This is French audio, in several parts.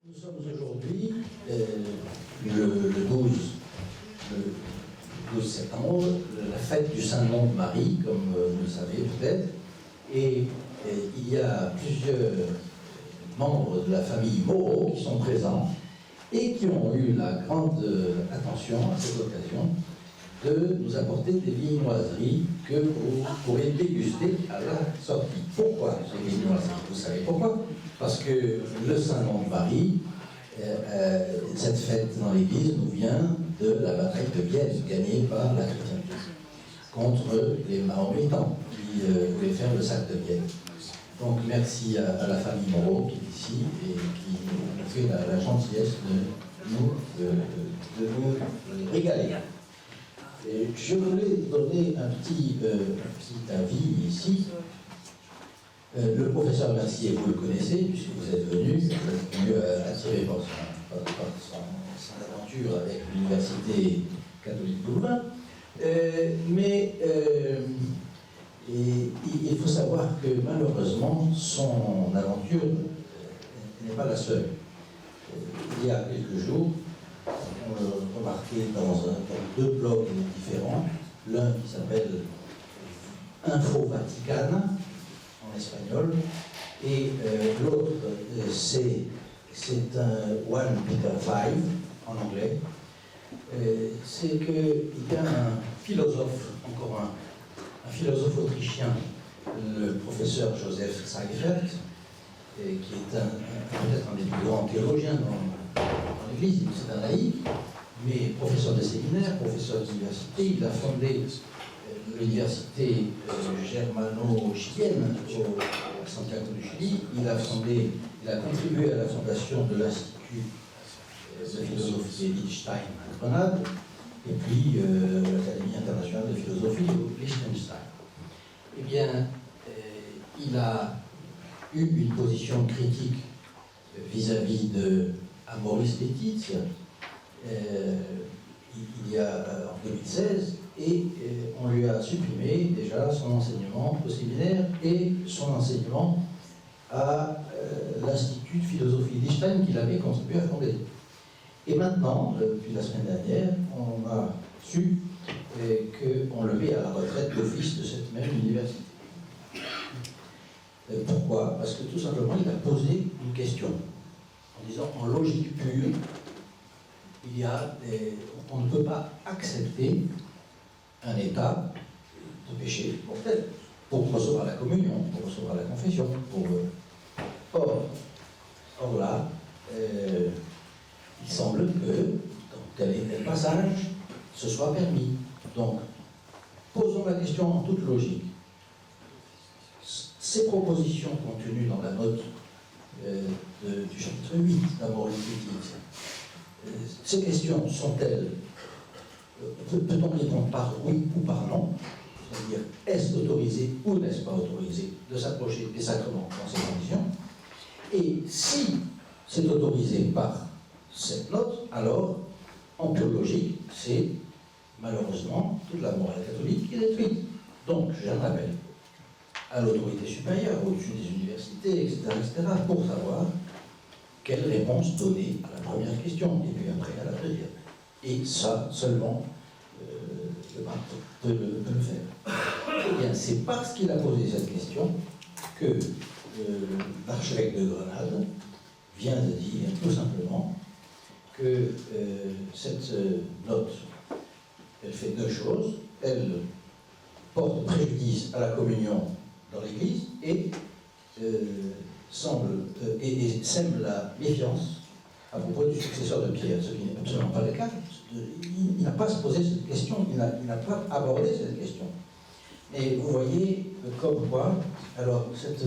Nous sommes aujourd'hui le 12 septembre, la fête du Saint-Nom de Marie, comme vous le savez peut-être, et il y a plusieurs membres de la famille Moreau qui sont présents et qui ont eu la grande attention à cette occasion de nous apporter des viennoiseries que vous pourrez déguster à la sortie. Pourquoi ces viennoiseries? Vous savez pourquoi? Parce que le Saint-Nom de Marie, cette fête dans l'Église nous vient de la bataille de Vienne, gagnée par la chrétienté contre les Mahométans qui voulaient faire le sac de Vienne. Donc merci à la famille Moreau qui est ici et qui nous fait la gentillesse de nous régaler. Et je voulais donner un petit avis ici. Le professeur Mercier, vous le connaissez, puisque vous êtes venu attiré par son aventure avec l'Université catholique de Louvain. Mais il faut savoir que malheureusement, son aventure n'est pas la seule. Il y a quelques jours, on remarquait dans deux blogs différents, l'un qui s'appelle Info Vatican en espagnol, et l'autre c'est un One Peter Five en anglais. C'est qu'il y a un philosophe, encore un philosophe autrichien, le professeur Joseph Seifert, qui est peut-être un des plus grands théologiens dans l'Église, c'est un laïc, mais professeur de séminaire, professeur d'université. Il a fondé l'université germano-chilienne à Santiago du Chili. Il a contribué à la fondation de l'Institut de philosophie Liechtenstein à Grenade, et puis l'Académie internationale de philosophie de Liechtenstein. Eh bien, il a eu une position critique vis-à-vis de Amoris Laetitia il y a en 2016, et on lui a supprimé déjà son enseignement au séminaire et son enseignement à l'Institut de philosophie Liechtenstein qu'il avait contribué à fonder. Et maintenant, depuis la semaine dernière, on a su qu'on le met à la retraite d'office de cette même université. Pourquoi? Parce que tout simplement, il a posé une question. En disant, en logique pure, on ne peut pas accepter un état de péché mortel pour recevoir la communion, pour recevoir la confession. Or là, il semble que, dans tel et tel passage, ce soit permis. Donc, posons la question en toute logique. Ces propositions contenues dans la note du chapitre 8 d'Amoris Laetitia, ces questions sont-elles, peut-on répondre par oui ou par non? C'est-à-dire, est-ce autorisé ou n'est-ce pas autorisé de s'approcher des sacrements dans ces conditions? Et si c'est autorisé par cette note, alors, en pure logique, c'est malheureusement toute la morale catholique qui est détruite. Donc, j'en appelle à l'autorité supérieure, au-dessus des universités, etc., pour savoir quelle réponse donner à la première question, et puis après à la deuxième. Et ça, seulement, le pape peut le faire. Eh bien, c'est parce qu'il a posé cette question que l'archevêque de Grenade vient de dire, tout simplement, que cette note, elle fait deux choses. Elle porte préjudice à la communion dans l'Église et sème la méfiance à propos du successeur de Pierre, ce qui n'est absolument pas le cas. Il n'a pas se posé cette question, il n'a pas abordé cette question. Et vous voyez comme quoi, alors cette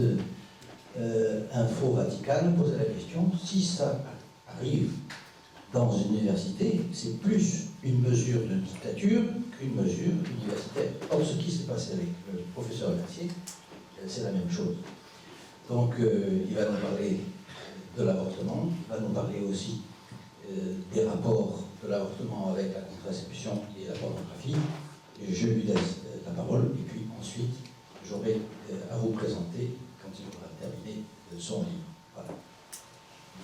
Info Vatican posait la question, si ça arrive dans une université, c'est plus une mesure de dictature qu'une mesure universitaire. Or, ce qui s'est passé avec le professeur Mercier, c'est la même chose. Donc, il va nous parler de l'avortement, il va nous parler aussi des rapports de l'avortement avec la contraception et la pornographie. Et je lui laisse la parole, et puis ensuite, j'aurai à vous présenter, quand il aura terminé son livre. Voilà.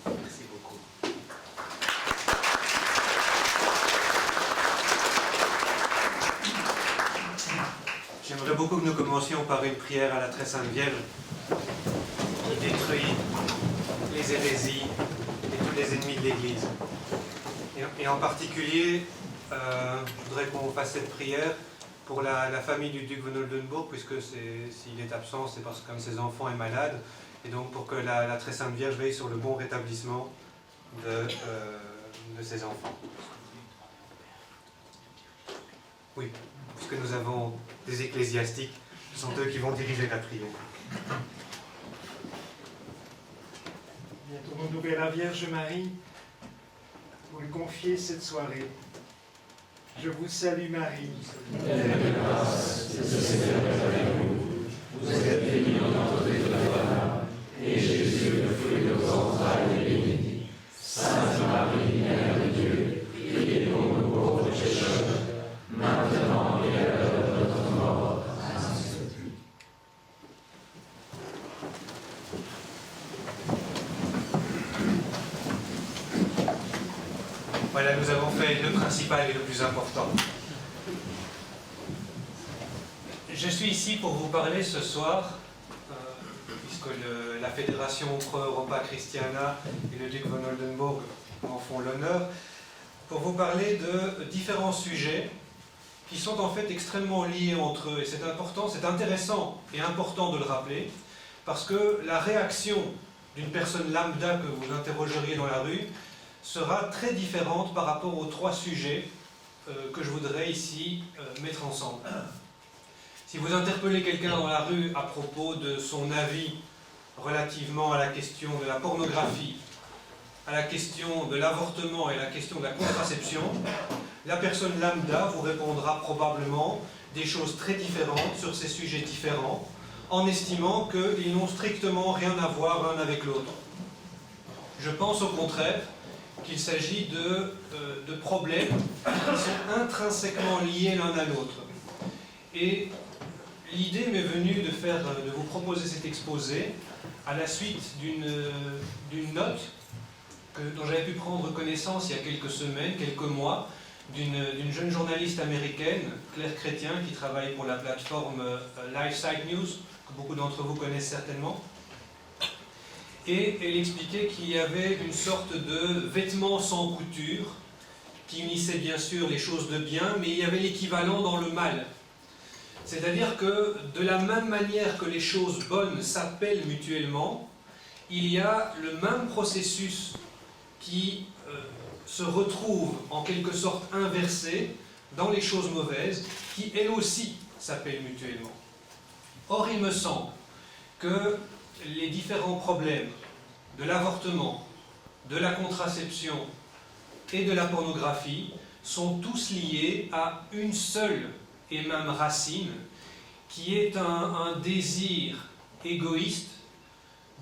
Merci beaucoup. beaucoup que nous commencions par une prière à la Très Sainte Vierge qui détruit les hérésies et tous les ennemis de l'Église. Et en particulier, je voudrais qu'on fasse cette prière pour la famille du duc von Oldenburg, puisque s'il est absent, c'est parce que comme ses enfants est malade, et donc pour que la Très Sainte Vierge veille sur le bon rétablissement de ses enfants. Oui, puisque nous avons des ecclésiastiques, ce sont eux qui vont diriger la prière. Bien, tournons-nous vers la Vierge Marie pour lui confier cette soirée. Je vous salue Marie. Pleine de grâce, le Seigneur est avec vous. Vous êtes bénie entre toutes les femmes, et Jésus, le fruit de vos entrailles, est béni. Sainte Marie, Mère de Dieu, priez pour nous pauvres pécheurs, maintenant et à l'heure de notre mort. Amen. Voilà, nous avons fait le principal et le plus important. Je suis ici pour vous parler ce soir, puisque la Fédération Pro Europa Christiana et le duc von Oldenburg en font l'honneur, pour vous parler de différents sujets qui sont en fait extrêmement liés entre eux. Et c'est important, c'est intéressant et important de le rappeler, parce que la réaction d'une personne lambda que vous interrogeriez dans la rue sera très différente par rapport aux trois sujets que je voudrais ici mettre ensemble. Si vous interpellez quelqu'un dans la rue à propos de son avis relativement à la question de la pornographie, à la question de l'avortement et à la question de la contraception, la personne lambda vous répondra probablement des choses très différentes sur ces sujets différents, en estimant qu'ils n'ont strictement rien à voir l'un avec l'autre. Je pense au contraire qu'il s'agit de problèmes qui sont intrinsèquement liés l'un à l'autre. Et l'idée m'est venue de vous proposer cet exposé à la suite d'une note dont j'avais pu prendre connaissance il y a quelques semaines, quelques mois, d'une jeune journaliste américaine, Claire Chrétien, qui travaille pour la plateforme LifeSite News, que beaucoup d'entre vous connaissent certainement. Et elle expliquait qu'il y avait une sorte de vêtement sans couture qui unissait bien sûr les choses de bien, mais il y avait l'équivalent dans le mal. C'est-à-dire que de la même manière que les choses bonnes s'appellent mutuellement, il y a le même processus qui se retrouve en quelque sorte inversé dans les choses mauvaises, qui elles aussi s'appellent mutuellement. Or, il me semble que les différents problèmes de l'avortement, de la contraception et de la pornographie sont tous liés à une seule et même racine, qui est un désir égoïste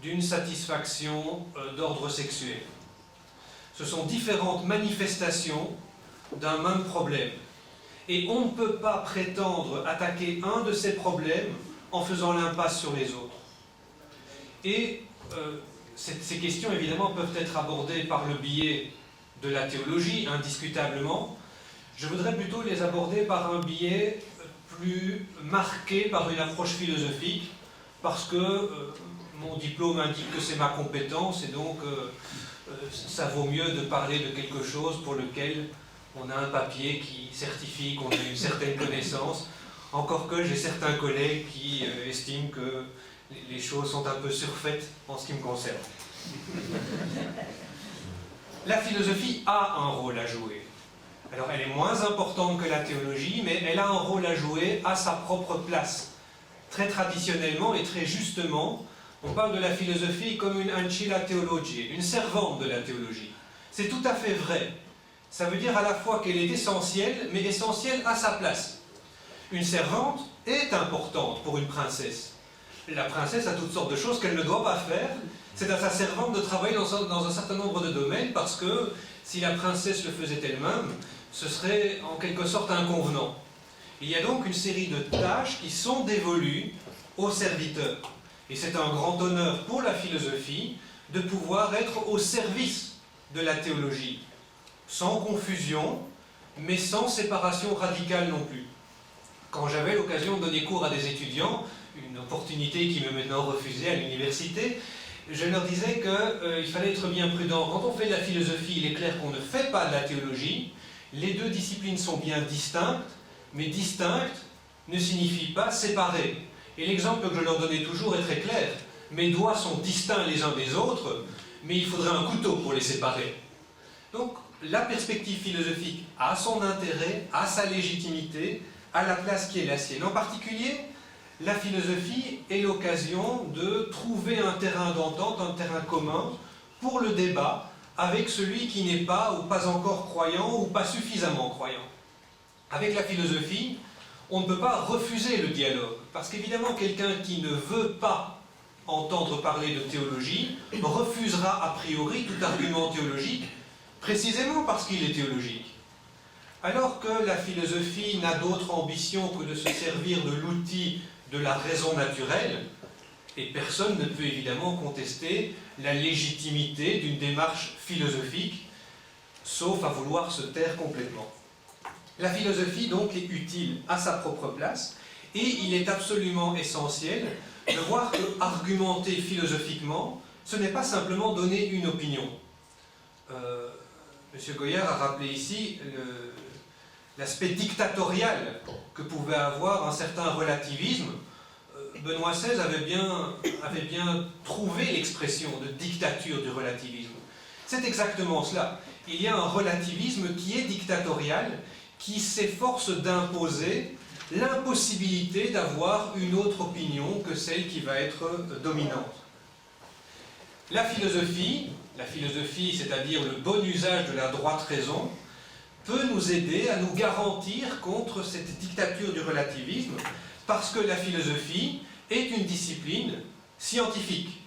d'une satisfaction d'ordre sexuel. Ce sont différentes manifestations d'un même problème. Et on ne peut pas prétendre attaquer un de ces problèmes en faisant l'impasse sur les autres. Et ces questions, évidemment, peuvent être abordées par le biais de la théologie, indiscutablement. Je voudrais plutôt les aborder par un biais plus marqué par une approche philosophique, parce que mon diplôme indique que c'est ma compétence, et donc ça vaut mieux de parler de quelque chose pour lequel on a un papier qui certifie qu'on a une certaine connaissance, encore que j'ai certains collègues qui estiment que les choses sont un peu surfaites en ce qui me concerne. La philosophie a un rôle à jouer. Alors elle est moins importante que la théologie, mais elle a un rôle à jouer à sa propre place. Très traditionnellement et très justement, on parle de la philosophie comme une ancilla theologiae, une servante de la théologie. C'est tout à fait vrai. Ça veut dire à la fois qu'elle est essentielle, mais essentielle à sa place. Une servante est importante pour une princesse. La princesse a toutes sortes de choses qu'elle ne doit pas faire. C'est à sa servante de travailler dans un certain nombre de domaines, parce que si la princesse le faisait elle-même, ce serait en quelque sorte inconvenant. Il y a donc une série de tâches qui sont dévolues aux serviteurs. Et c'est un grand honneur pour la philosophie de pouvoir être au service de la théologie, sans confusion, mais sans séparation radicale non plus. quand j'avais l'occasion de donner cours à des étudiants, une opportunité qui m'est maintenant refusée à l'université, je leur disais qu'il fallait être bien prudent. Quand on fait de la philosophie, il est clair qu'on ne fait pas de la théologie. Les deux disciplines sont bien distinctes, mais distinctes ne signifie pas séparées. Et l'exemple que je leur donnais toujours est très clair. Mes doigts sont distincts les uns des autres, mais il faudrait un couteau pour les séparer. Donc, la perspective philosophique a son intérêt, a sa légitimité, a la place qui est la sienne. En particulier, la philosophie est l'occasion de trouver un terrain d'entente, un terrain commun pour le débat avec celui qui n'est pas ou pas encore croyant ou pas suffisamment croyant. Avec la philosophie, on ne peut pas refuser le dialogue, parce qu'évidemment, quelqu'un qui ne veut pas entendre parler de théologie refusera a priori tout argument théologique, précisément parce qu'il est théologique. Alors que la philosophie n'a d'autre ambition que de se servir de l'outil de la raison naturelle, et personne ne peut évidemment contester la légitimité d'une démarche philosophique, sauf à vouloir se taire complètement. La philosophie donc est utile à sa propre place, et il est absolument essentiel de voir que argumenter philosophiquement, ce n'est pas simplement donner une opinion. M. Goyard a rappelé ici l'aspect dictatorial que pouvait avoir un certain relativisme. Benoît XVI avait bien trouvé l'expression de dictature du relativisme. C'est exactement cela. Il y a un relativisme qui est dictatorial, qui s'efforce d'imposer l'impossibilité d'avoir une autre opinion que celle qui va être dominante. La philosophie, c'est-à-dire le bon usage de la droite raison, peut nous aider à nous garantir contre cette dictature du relativisme, parce que la philosophie est une discipline scientifique,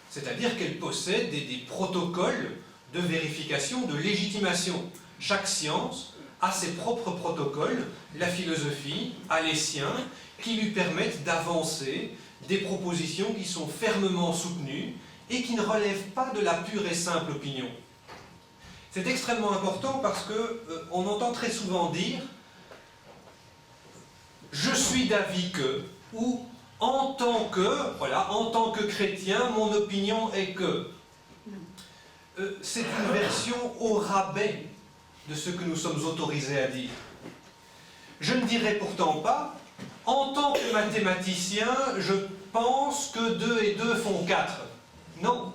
c'est-à-dire qu'elle possède des protocoles de vérification, de légitimation. Chaque science a ses propres protocoles, la philosophie a les siens, qui lui permettent d'avancer des propositions qui sont fermement soutenues et qui ne relèvent pas de la pure et simple opinion. C'est extrêmement important parce qu'on entend très souvent dire « je suis d'avis que » ou « en tant que chrétien, mon opinion est que ». C'est une version au rabais de ce que nous sommes autorisés à dire. Je ne dirais pourtant pas « en tant que mathématicien, je pense que 2 et 2 font 4 ». Non,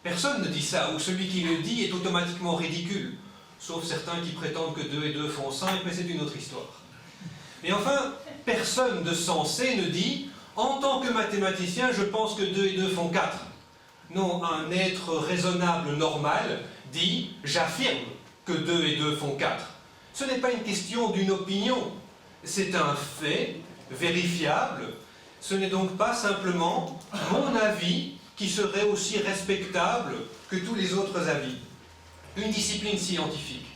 personne ne dit ça, ou celui qui le dit est automatiquement ridicule, sauf certains qui prétendent que 2 et 2 font 5, mais c'est une autre histoire. Mais enfin, personne de sensé ne dit « en tant que mathématicien, je pense que 2 et 2 font 4 ». Non, un être raisonnable, normal, dit « j'affirme que 2 et 2 font 4 ». Ce n'est pas une question d'une opinion, c'est un fait vérifiable. Ce n'est donc pas simplement mon avis qui serait aussi respectable que tous les autres avis. Une discipline scientifique,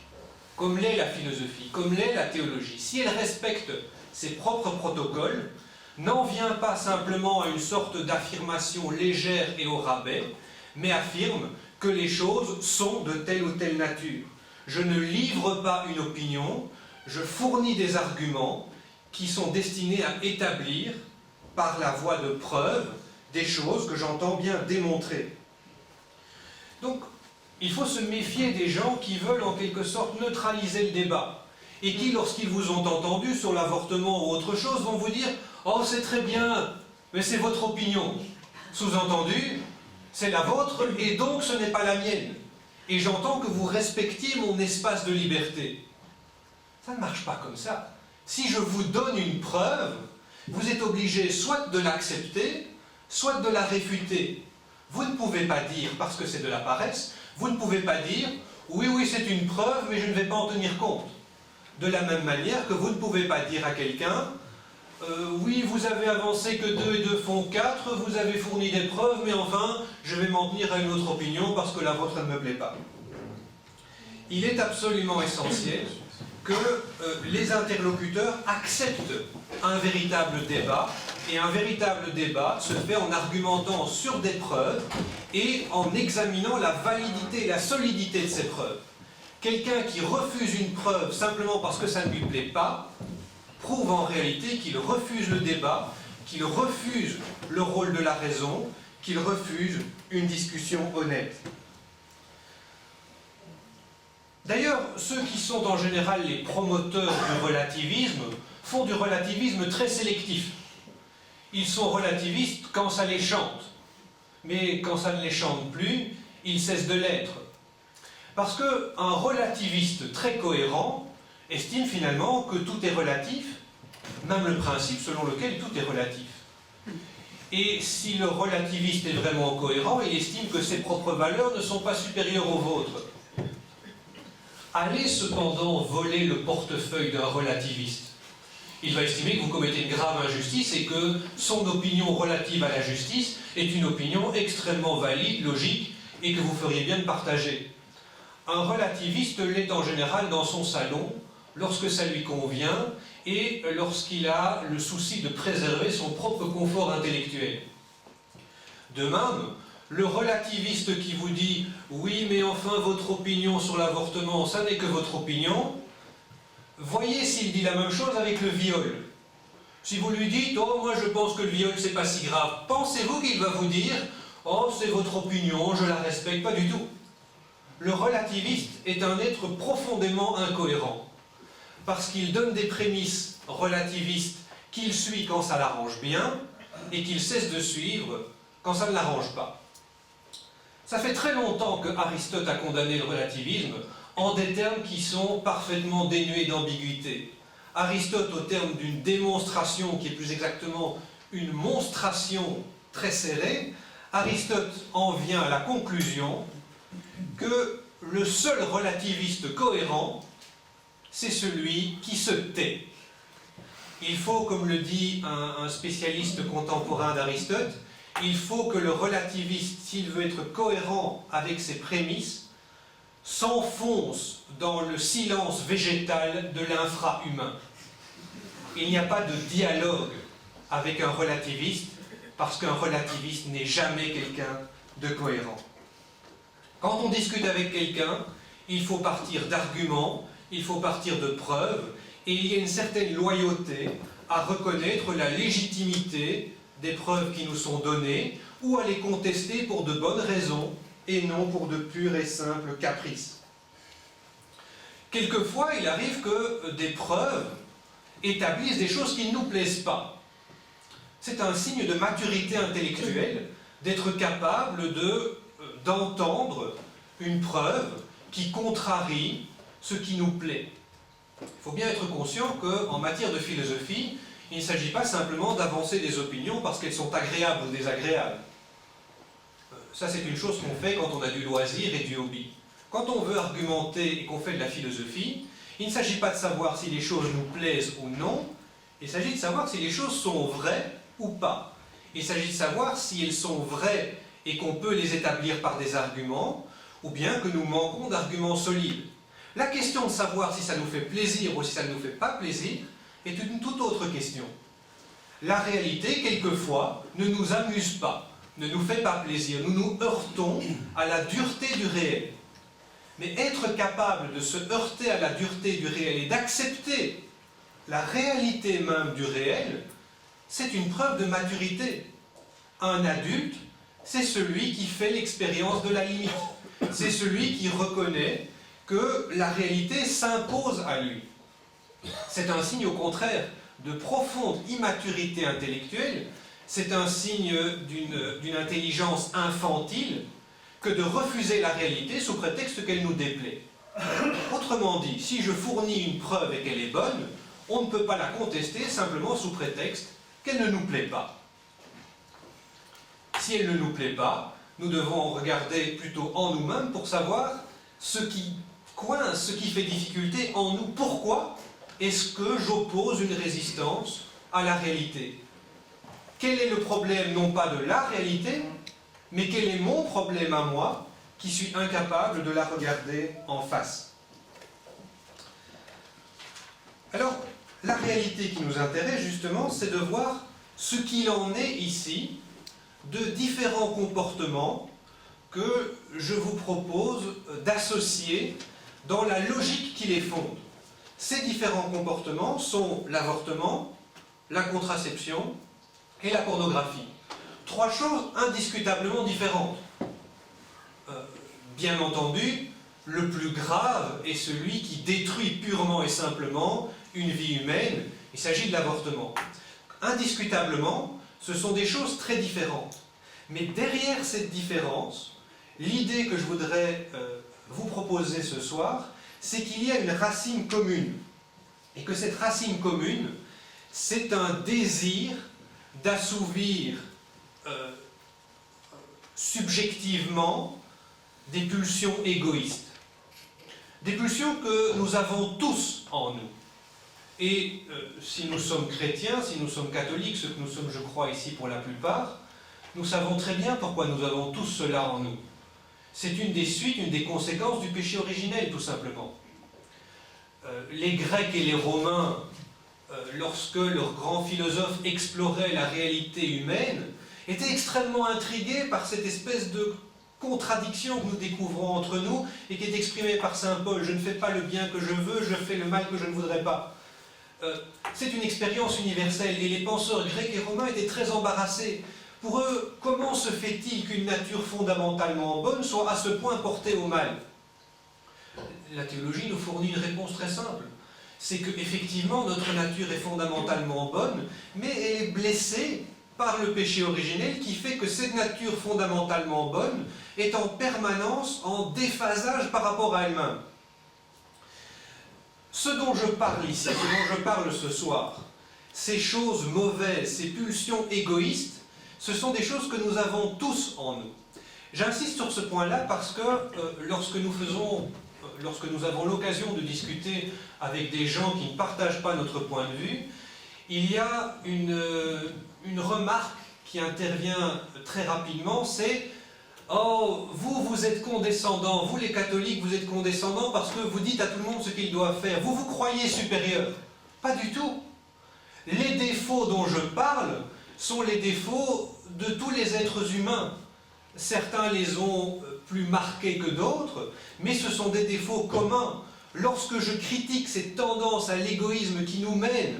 comme l'est la philosophie, comme l'est la théologie, si elle respecte ses propres protocoles, n'en vient pas simplement à une sorte d'affirmation légère et au rabais, mais affirme que les choses sont de telle ou telle nature. Je ne livre pas une opinion, je fournis des arguments qui sont destinés à établir, par la voie de preuve, des choses que j'entends bien démontrer. Donc, il faut se méfier des gens qui veulent en quelque sorte neutraliser le débat et qui, lorsqu'ils vous ont entendu sur l'avortement ou autre chose, vont vous dire « Oh, c'est très bien, mais c'est votre opinion. » Sous-entendu, c'est la vôtre et donc ce n'est pas la mienne. Et j'entends que vous respectiez mon espace de liberté. Ça ne marche pas comme ça. Si je vous donne une preuve, vous êtes obligé soit de l'accepter, soit de la réfuter. Vous ne pouvez pas dire, parce que c'est de la paresse, vous ne pouvez pas dire « oui, c'est une preuve, mais je ne vais pas en tenir compte ». De la même manière que vous ne pouvez pas dire à quelqu'un « oui, vous avez avancé que 2 et 2 font 4, vous avez fourni des preuves, mais enfin, je vais m'en tenir à une autre opinion parce que la vôtre ne me plaît pas ». Il est absolument essentiel que les interlocuteurs acceptent un véritable débat, et un véritable débat se fait en argumentant sur des preuves et en examinant la validité et la solidité de ces preuves. Quelqu'un qui refuse une preuve simplement parce que ça ne lui plaît pas prouve en réalité qu'il refuse le débat, qu'il refuse le rôle de la raison, qu'il refuse une discussion honnête. D'ailleurs, ceux qui sont en général les promoteurs du relativisme font du relativisme très sélectif. Ils sont relativistes quand ça les chante, mais quand ça ne les chante plus, ils cessent de l'être. Parce qu'un relativiste très cohérent estime finalement que tout est relatif, même le principe selon lequel tout est relatif. Et si le relativiste est vraiment cohérent, il estime que ses propres valeurs ne sont pas supérieures aux vôtres. Allez cependant voler le portefeuille d'un relativiste. Il va estimer que vous commettez une grave injustice et que son opinion relative à la justice est une opinion extrêmement valide, logique, et que vous feriez bien de partager. Un relativiste l'est en général dans son salon, lorsque ça lui convient, et lorsqu'il a le souci de préserver son propre confort intellectuel. De même, le relativiste qui vous dit « Oui, mais enfin, votre opinion sur l'avortement, ça n'est que votre opinion », voyez s'il dit la même chose avec le viol. Si vous lui dites « Oh, moi je pense que le viol, c'est pas si grave », pensez-vous qu'il va vous dire « Oh, c'est votre opinion, je la respecte », pas du tout. Le relativiste est un être profondément incohérent, parce qu'il donne des prémices relativistes qu'il suit quand ça l'arrange bien, et qu'il cesse de suivre quand ça ne l'arrange pas. Ça fait très longtemps que Aristote a condamné le relativisme en des termes qui sont parfaitement dénués d'ambiguïté. Aristote, au terme d'une démonstration qui est plus exactement une monstration très serrée, Aristote en vient à la conclusion que le seul relativiste cohérent, c'est celui qui se tait. Il faut, comme le dit un spécialiste contemporain d'Aristote, il faut que le relativiste, s'il veut être cohérent avec ses prémices, s'enfonce dans le silence végétal de l'infra-humain. Il n'y a pas de dialogue avec un relativiste, parce qu'un relativiste n'est jamais quelqu'un de cohérent. Quand on discute avec quelqu'un, il faut partir d'arguments, il faut partir de preuves, et il y a une certaine loyauté à reconnaître la légitimité des preuves qui nous sont données, ou à les contester pour de bonnes raisons, et non pour de purs et simples caprices. Quelquefois, il arrive que des preuves établissent des choses qui ne nous plaisent pas. C'est un signe de maturité intellectuelle d'être capable d'entendre une preuve qui contrarie ce qui nous plaît. Il faut bien être conscient qu'en matière de philosophie, il ne s'agit pas simplement d'avancer des opinions parce qu'elles sont agréables ou désagréables. Ça, c'est une chose qu'on fait quand on a du loisir et du hobby. Quand on veut argumenter et qu'on fait de la philosophie, il ne s'agit pas de savoir si les choses nous plaisent ou non, il s'agit de savoir si les choses sont vraies ou pas. Il s'agit de savoir si elles sont vraies et qu'on peut les établir par des arguments, ou bien que nous manquons d'arguments solides. La question de savoir si ça nous fait plaisir ou si ça ne nous fait pas plaisir est une toute autre question. La réalité, quelquefois, ne nous amuse pas, ne nous fait pas plaisir. Nous nous heurtons à la dureté du réel. Mais être capable de se heurter à la dureté du réel et d'accepter la réalité même du réel, c'est une preuve de maturité. Un adulte, c'est celui qui fait l'expérience de la limite. C'est celui qui reconnaît que la réalité s'impose à lui. C'est un signe, au contraire, de profonde immaturité intellectuelle. C'est un signe d'une intelligence infantile que de refuser la réalité sous prétexte qu'elle nous déplaît. Autrement dit, si je fournis une preuve et qu'elle est bonne, on ne peut pas la contester simplement sous prétexte qu'elle ne nous plaît pas. Si elle ne nous plaît pas, nous devons regarder plutôt en nous-mêmes pour savoir ce qui coince, ce qui fait difficulté en nous. Pourquoi est-ce que j'oppose une résistance à la réalité? Quel est le problème, non pas de la réalité, mais quel est mon problème à moi, qui suis incapable de la regarder en face? Alors, la réalité qui nous intéresse, justement, c'est de voir ce qu'il en est ici de différents comportements que je vous propose d'associer dans la logique qui les fonde. Ces différents comportements sont l'avortement, la contraception et la pornographie. 3 choses indiscutablement différentes. Bien entendu, le plus grave est celui qui détruit purement et simplement une vie humaine. Il s'agit de l'avortement. Indiscutablement, ce sont des choses très différentes. Mais derrière cette différence, l'idée que je voudrais vous proposer ce soir, c'est qu'il y a une racine commune. Et que cette racine commune, c'est un désir d'assouvir subjectivement des pulsions égoïstes. Des pulsions que nous avons tous en nous. Et si nous sommes chrétiens, si nous sommes catholiques, ce que nous sommes, je crois, ici pour la plupart, nous savons très bien pourquoi nous avons tous cela en nous. C'est une des suites, une des conséquences du péché originel, tout simplement. Les Grecs et les Romains, lorsque leurs grands philosophes exploraient la réalité humaine, étaient extrêmement intrigués par cette espèce de contradiction que nous découvrons entre nous et qui est exprimée par saint Paul. Je ne fais pas le bien que je veux, je fais le mal que je ne voudrais pas. C'est une expérience universelle et les penseurs grecs et romains étaient très embarrassés. Pour eux, comment se fait-il qu'une nature fondamentalement bonne soit à ce point portée au mal? La théologie nous fournit une réponse très simple. C'est qu'effectivement, notre nature est fondamentalement bonne, mais elle est blessée par le péché originel qui fait que cette nature fondamentalement bonne est en permanence en déphasage par rapport à elle-même. Ce dont je parle ici, ce dont je parle ce soir, ces choses mauvaises, ces pulsions égoïstes, ce sont des choses que nous avons tous en nous. J'insiste sur ce point-là parce que lorsque nous avons l'occasion de discuter avec des gens qui ne partagent pas notre point de vue, il y a une remarque qui intervient très rapidement, c'est « Oh, vous êtes condescendants, vous les catholiques, vous êtes condescendants parce que vous dites à tout le monde ce qu'il doit faire. Vous vous croyez supérieur. » Pas du tout. Les défauts dont je parle sont les défauts de tous les êtres humains. Certains les ont plus marqués que d'autres, mais ce sont des défauts communs. Lorsque je critique cette tendance à l'égoïsme qui nous mène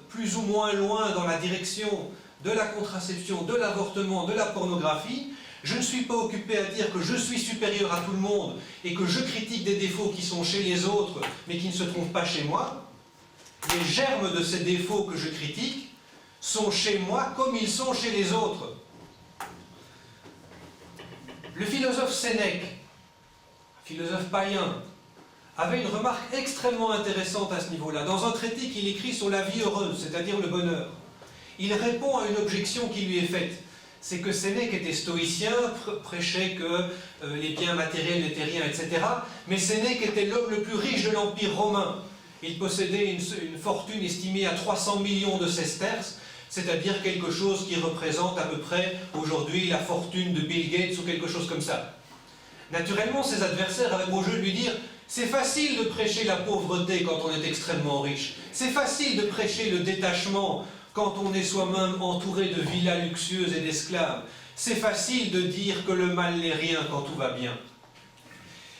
plus ou moins loin dans la direction de la contraception, de l'avortement, de la pornographie, je ne suis pas occupé à dire que je suis supérieur à tout le monde et que je critique des défauts qui sont chez les autres, mais qui ne se trouvent pas chez moi. Les germes de ces défauts que je critique sont chez moi comme ils sont chez les autres. Le philosophe Sénèque, philosophe païen, avait une remarque extrêmement intéressante à ce niveau-là. Dans un traité qu'il écrit sur la vie heureuse, c'est-à-dire le bonheur, il répond à une objection qui lui est faite. C'est que Sénèque était stoïcien, prêchait que les biens matériels n'étaient rien, etc. Mais Sénèque était l'homme le plus riche de l'Empire romain. Il possédait une fortune estimée à 300 millions de sesterces, c'est-à-dire quelque chose qui représente à peu près aujourd'hui la fortune de Bill Gates ou quelque chose comme ça. Naturellement, ses adversaires avaient beau jeu de lui dire « C'est facile de prêcher la pauvreté quand on est extrêmement riche. C'est facile de prêcher le détachement quand on est soi-même entouré de villas luxueuses et d'esclaves. C'est facile de dire que le mal n'est rien quand tout va bien. »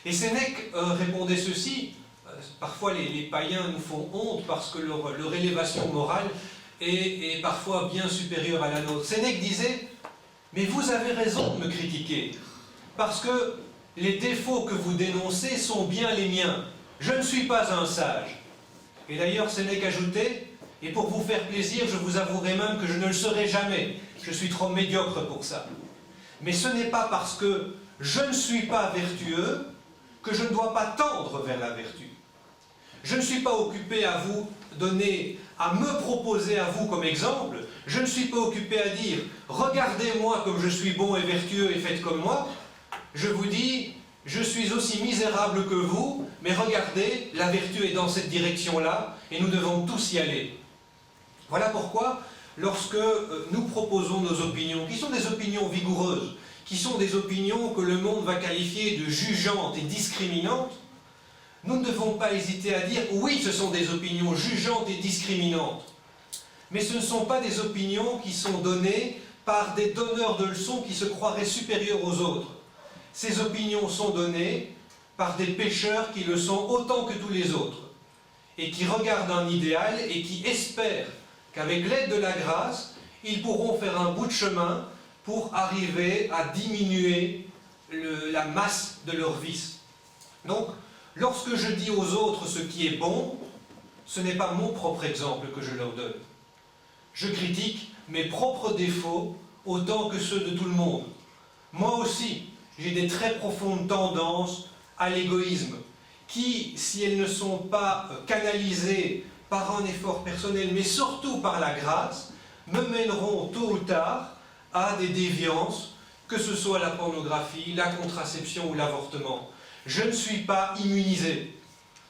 Et Sénèque répondait ceci. Parfois les païens nous font honte parce que leur élévation morale est parfois bien supérieure à la nôtre. Sénèque disait « Mais vous avez raison de me critiquer, parce que les défauts que vous dénoncez sont bien les miens. Je ne suis pas un sage. » Et d'ailleurs Sénèque ajoutait « Et pour vous faire plaisir, je vous avouerai même que je ne le serai jamais. Je suis trop médiocre pour ça. Mais ce n'est pas parce que je ne suis pas vertueux que je ne dois pas tendre vers la vertu. Je ne suis pas occupé à vous donner, à me proposer à vous comme exemple. Je ne suis pas occupé à dire « Regardez-moi comme je suis bon et vertueux et faites comme moi. » Je vous dis « Je suis aussi misérable que vous, mais regardez, la vertu est dans cette direction-là et nous devons tous y aller. » Voilà pourquoi, lorsque nous proposons nos opinions, qui sont des opinions vigoureuses, qui sont des opinions que le monde va qualifier de jugeantes et discriminantes, nous ne devons pas hésiter à dire « Oui, ce sont des opinions jugeantes et discriminantes. » Mais ce ne sont pas des opinions qui sont données par des donneurs de leçons qui se croiraient supérieurs aux autres. Ces opinions sont données par des pécheurs qui le sont autant que tous les autres. et qui regardent un idéal et qui espèrent qu'avec l'aide de la grâce, ils pourront faire un bout de chemin pour arriver à diminuer la masse de leurs vices. Donc, lorsque je dis aux autres ce qui est bon, ce n'est pas mon propre exemple que je leur donne. Je critique mes propres défauts autant que ceux de tout le monde. Moi aussi, j'ai des très profondes tendances à l'égoïsme, qui, si elles ne sont pas canalisées par un effort personnel, mais surtout par la grâce, me mèneront tôt ou tard à des déviances, que ce soit la pornographie, la contraception ou l'avortement. Je ne suis pas immunisé.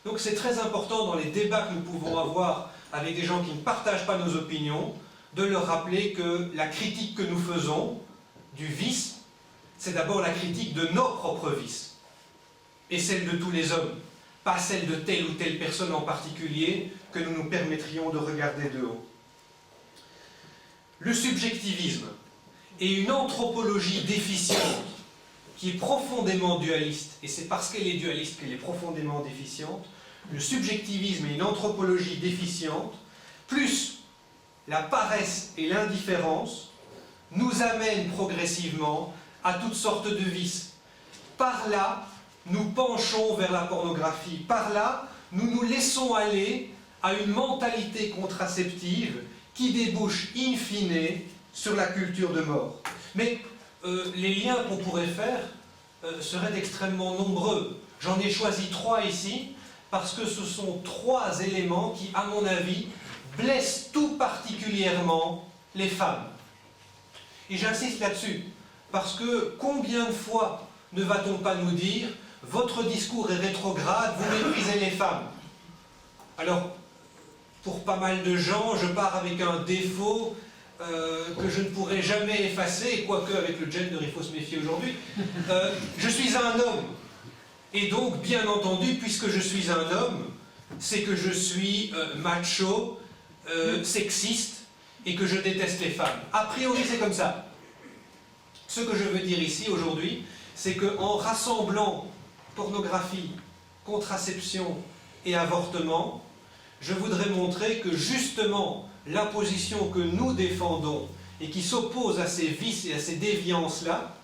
Donc c'est très important dans les débats que nous pouvons avoir avec des gens qui ne partagent pas nos opinions, de leur rappeler que la critique que nous faisons du vice, c'est d'abord la critique de nos propres vices, et celle de tous les hommes, pas celle de telle ou telle personne en particulier que nous nous permettrions de regarder de haut. Le subjectivisme et une anthropologie déficiente qui est profondément dualiste, et c'est parce qu'elle est dualiste qu'elle est profondément déficiente, le subjectivisme et une anthropologie déficiente, plus la paresse et l'indifférence, nous amènent progressivement à toutes sortes de vices. Par là, nous penchons vers la pornographie. Par là, nous nous laissons aller à une mentalité contraceptive qui débouche in fine sur la culture de mort. Mais les liens qu'on pourrait faire seraient extrêmement nombreux. J'en ai choisi 3 ici, parce que ce sont 3 éléments qui, à mon avis, blessent tout particulièrement les femmes. Et j'insiste là-dessus, parce que combien de fois ne va-t-on pas nous dire « votre discours est rétrograde, vous méprisez les femmes ». Alors, pour pas mal de gens, je pars avec un défaut que je ne pourrai jamais effacer, quoique avec le gender il faut se méfier aujourd'hui. Je suis un homme, et donc, bien entendu, puisque je suis un homme, c'est que je suis macho, sexiste, et que je déteste les femmes. A priori, c'est comme ça. Ce que je veux dire ici, aujourd'hui, c'est qu'en rassemblant pornographie, contraception et avortement, je voudrais montrer que justement, la position que nous défendons et qui s'oppose à ces vices et à ces déviances-là,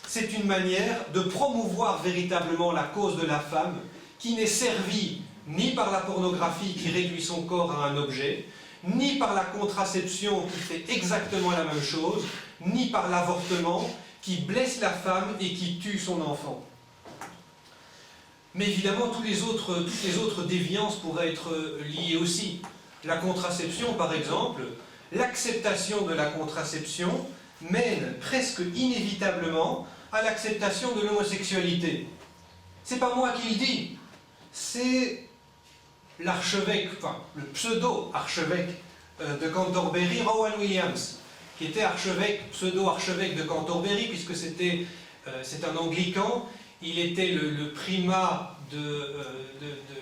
c'est une manière de promouvoir véritablement la cause de la femme qui n'est servie ni par la pornographie qui réduit son corps à un objet, ni par la contraception qui fait exactement la même chose, ni par l'avortement qui blesse la femme et qui tue son enfant. Mais évidemment, toutes les autres déviances pourraient être liées aussi. La contraception, par exemple, l'acceptation de la contraception mène presque inévitablement à l'acceptation de l'homosexualité. C'est pas moi qui le dis, c'est l'archevêque, enfin le pseudo-archevêque de Canterbury, Rowan Williams, qui était pseudo-archevêque de Canterbury, puisque c'est un anglican. Il était le primat de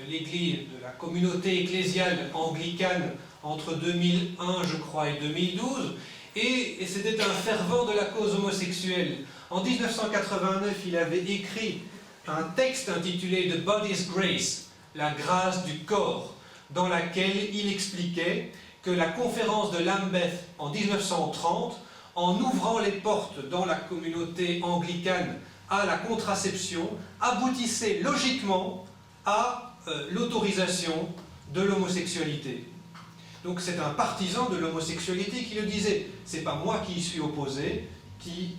l'église, de la communauté ecclésiale anglicane entre 2001, je crois, et 2012, et c'était un fervent de la cause homosexuelle. En 1989, il avait écrit un texte intitulé « The Body's Grace », la grâce du corps, dans laquelle il expliquait que la conférence de Lambeth en 1930, en ouvrant les portes dans la communauté anglicane à la contraception, aboutissait logiquement à l'autorisation de l'homosexualité. Donc c'est un partisan de l'homosexualité qui le disait. C'est pas moi qui y suis opposé, qui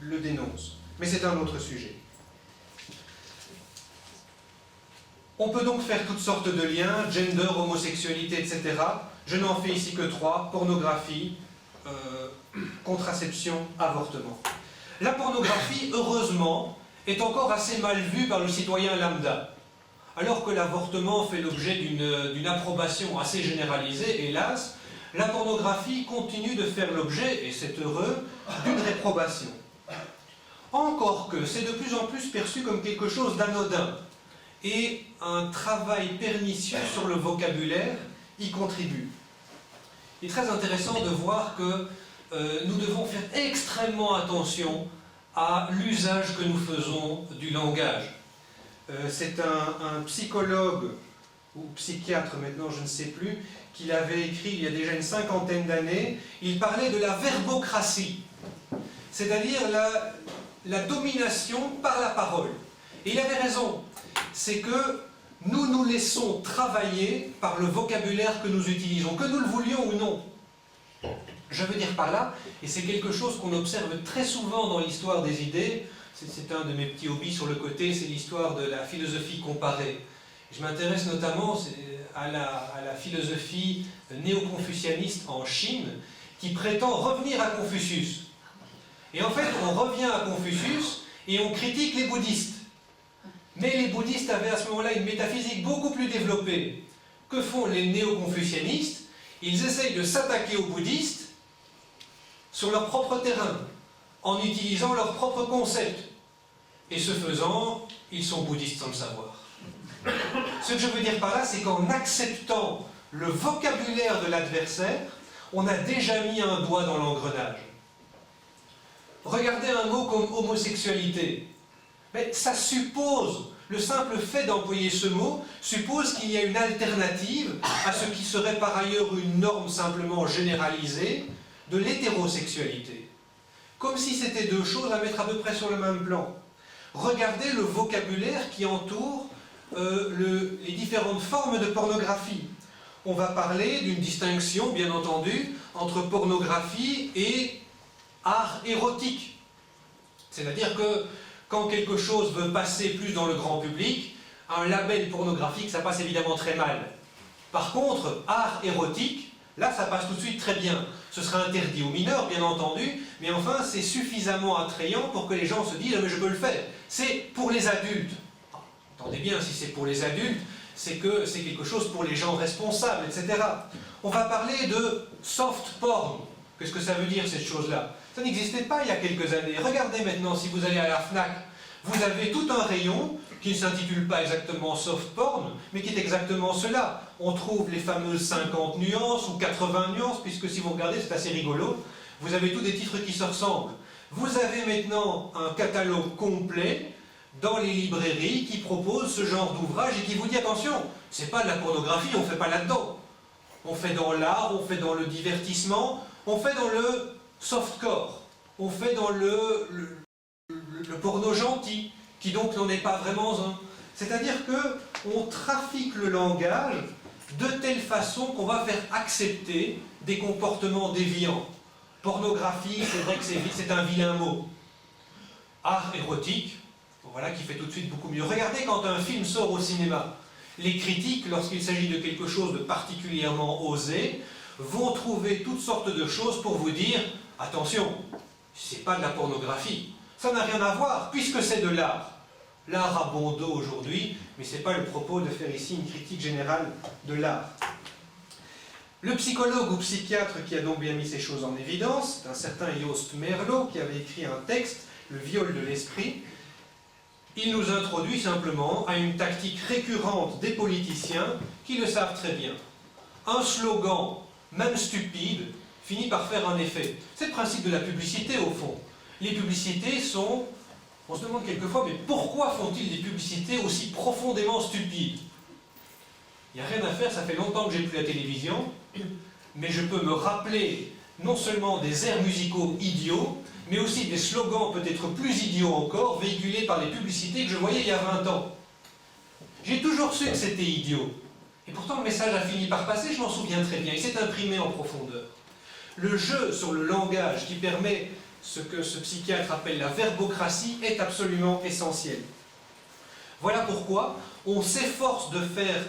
le dénonce. Mais c'est un autre sujet. On peut donc faire toutes sortes de liens, gender, homosexualité, etc. Je n'en fais ici que 3, pornographie, contraception, avortement. La pornographie, heureusement, est encore assez mal vue par le citoyen lambda. Alors que l'avortement fait l'objet d'une approbation assez généralisée, hélas, la pornographie continue de faire l'objet, et c'est heureux, d'une réprobation. Encore que c'est de plus en plus perçu comme quelque chose d'anodin, et un travail pernicieux sur le vocabulaire y contribue. Il est très intéressant de voir que nous devons faire extrêmement attention à l'usage que nous faisons du langage. C'est un psychologue ou psychiatre maintenant, je ne sais plus, qu'il avait écrit il y a déjà une 50aine d'années. Il parlait de la verbocratie, c'est-à-dire la domination par la parole. Et il avait raison, c'est que nous nous laissons travailler par le vocabulaire que nous utilisons, que nous le voulions ou non. Je veux dire par là, et c'est quelque chose qu'on observe très souvent dans l'histoire des idées, c'est un de mes petits hobbies sur le côté, c'est l'histoire de la philosophie comparée. Je m'intéresse notamment à la philosophie néo-confucianiste en Chine, qui prétend revenir à Confucius. Et en fait, on revient à Confucius et on critique les bouddhistes. Mais les bouddhistes avaient à ce moment-là une métaphysique beaucoup plus développée. Que font les néo-confucianistes? Ils essayent de s'attaquer aux bouddhistes sur leur propre terrain, en utilisant leurs propres concepts. Et ce faisant, ils sont bouddhistes sans le savoir. Ce que je veux dire par là, c'est qu'en acceptant le vocabulaire de l'adversaire, on a déjà mis un doigt dans l'engrenage. Regardez un mot comme homosexualité. Mais ça suppose, le simple fait d'employer ce mot, suppose qu'il y a une alternative à ce qui serait par ailleurs une norme simplement généralisée de l'hétérosexualité. Comme si c'était deux choses à mettre à peu près sur le même plan. Regardez le vocabulaire qui entoure les différentes formes de pornographie. On va parler d'une distinction, bien entendu, entre pornographie et art érotique. C'est-à-dire que quand quelque chose veut passer plus dans le grand public, un label pornographique, ça passe évidemment très mal. Par contre, art érotique, là, ça passe tout de suite très bien. Ce sera interdit aux mineurs, bien entendu, mais enfin, c'est suffisamment attrayant pour que les gens se disent « mais je peux le faire ». C'est pour les adultes. Entendez bien, si c'est pour les adultes, c'est que c'est quelque chose pour les gens responsables, etc. On va parler de soft porn. Qu'est-ce que ça veut dire, cette chose-là? Ça n'existait pas il y a quelques années. Regardez maintenant, si vous allez à la Fnac, vous avez tout un rayon qui ne s'intitule pas exactement soft porn, mais qui est exactement cela. On trouve les fameuses 50 nuances ou 80 nuances, puisque si vous regardez, c'est assez rigolo. Vous avez tous des titres qui se ressemblent. Vous avez maintenant un catalogue complet dans les librairies qui propose ce genre d'ouvrage et qui vous dit attention, c'est pas de la pornographie, on ne fait pas là-dedans. On fait dans l'art, on fait dans le divertissement, on fait dans le softcore, on fait dans le porno gentil, qui donc n'en est pas vraiment un. C'est-à-dire qu'on trafique le langage de telle façon qu'on va faire accepter des comportements déviants. Pornographie, c'est vrai que c'est un vilain mot. Art érotique, voilà qui fait tout de suite beaucoup mieux. Regardez quand un film sort au cinéma. Les critiques, lorsqu'il s'agit de quelque chose de particulièrement osé, vont trouver toutes sortes de choses pour vous dire « Attention, c'est pas de la pornographie, ça n'a rien à voir, puisque c'est de l'art. » L'art a bon dos aujourd'hui, mais ce n'est pas le propos de faire ici une critique générale de l'art. Le psychologue ou psychiatre qui a donc bien mis ces choses en évidence, c'est un certain Joost Meerloo qui avait écrit un texte, Le viol de l'esprit. Il nous introduit simplement à une tactique récurrente des politiciens qui le savent très bien. Un slogan, même stupide, finit par faire un effet. C'est le principe de la publicité au fond. Les publicités sont... On se demande quelquefois, mais pourquoi font-ils des publicités aussi profondément stupides? Il n'y a rien à faire, ça fait longtemps que j'ai plus la télévision, mais je peux me rappeler non seulement des airs musicaux idiots, mais aussi des slogans peut-être plus idiots encore, véhiculés par les publicités que je voyais il y a 20 ans. J'ai toujours su que c'était idiot. Et pourtant le message a fini par passer, je m'en souviens très bien, il s'est imprimé en profondeur. Le jeu sur le langage qui permet ce que ce psychiatre appelle la verbocratie est absolument essentiel. Voilà pourquoi on s'efforce de faire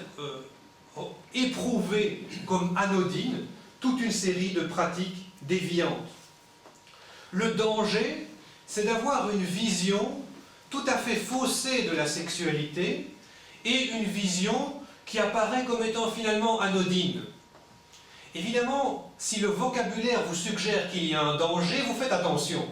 éprouver comme anodine toute une série de pratiques déviantes. Le danger, c'est d'avoir une vision tout à fait faussée de la sexualité et une vision qui apparaît comme étant finalement anodine. Évidemment, si le vocabulaire vous suggère qu'il y a un danger, vous faites attention.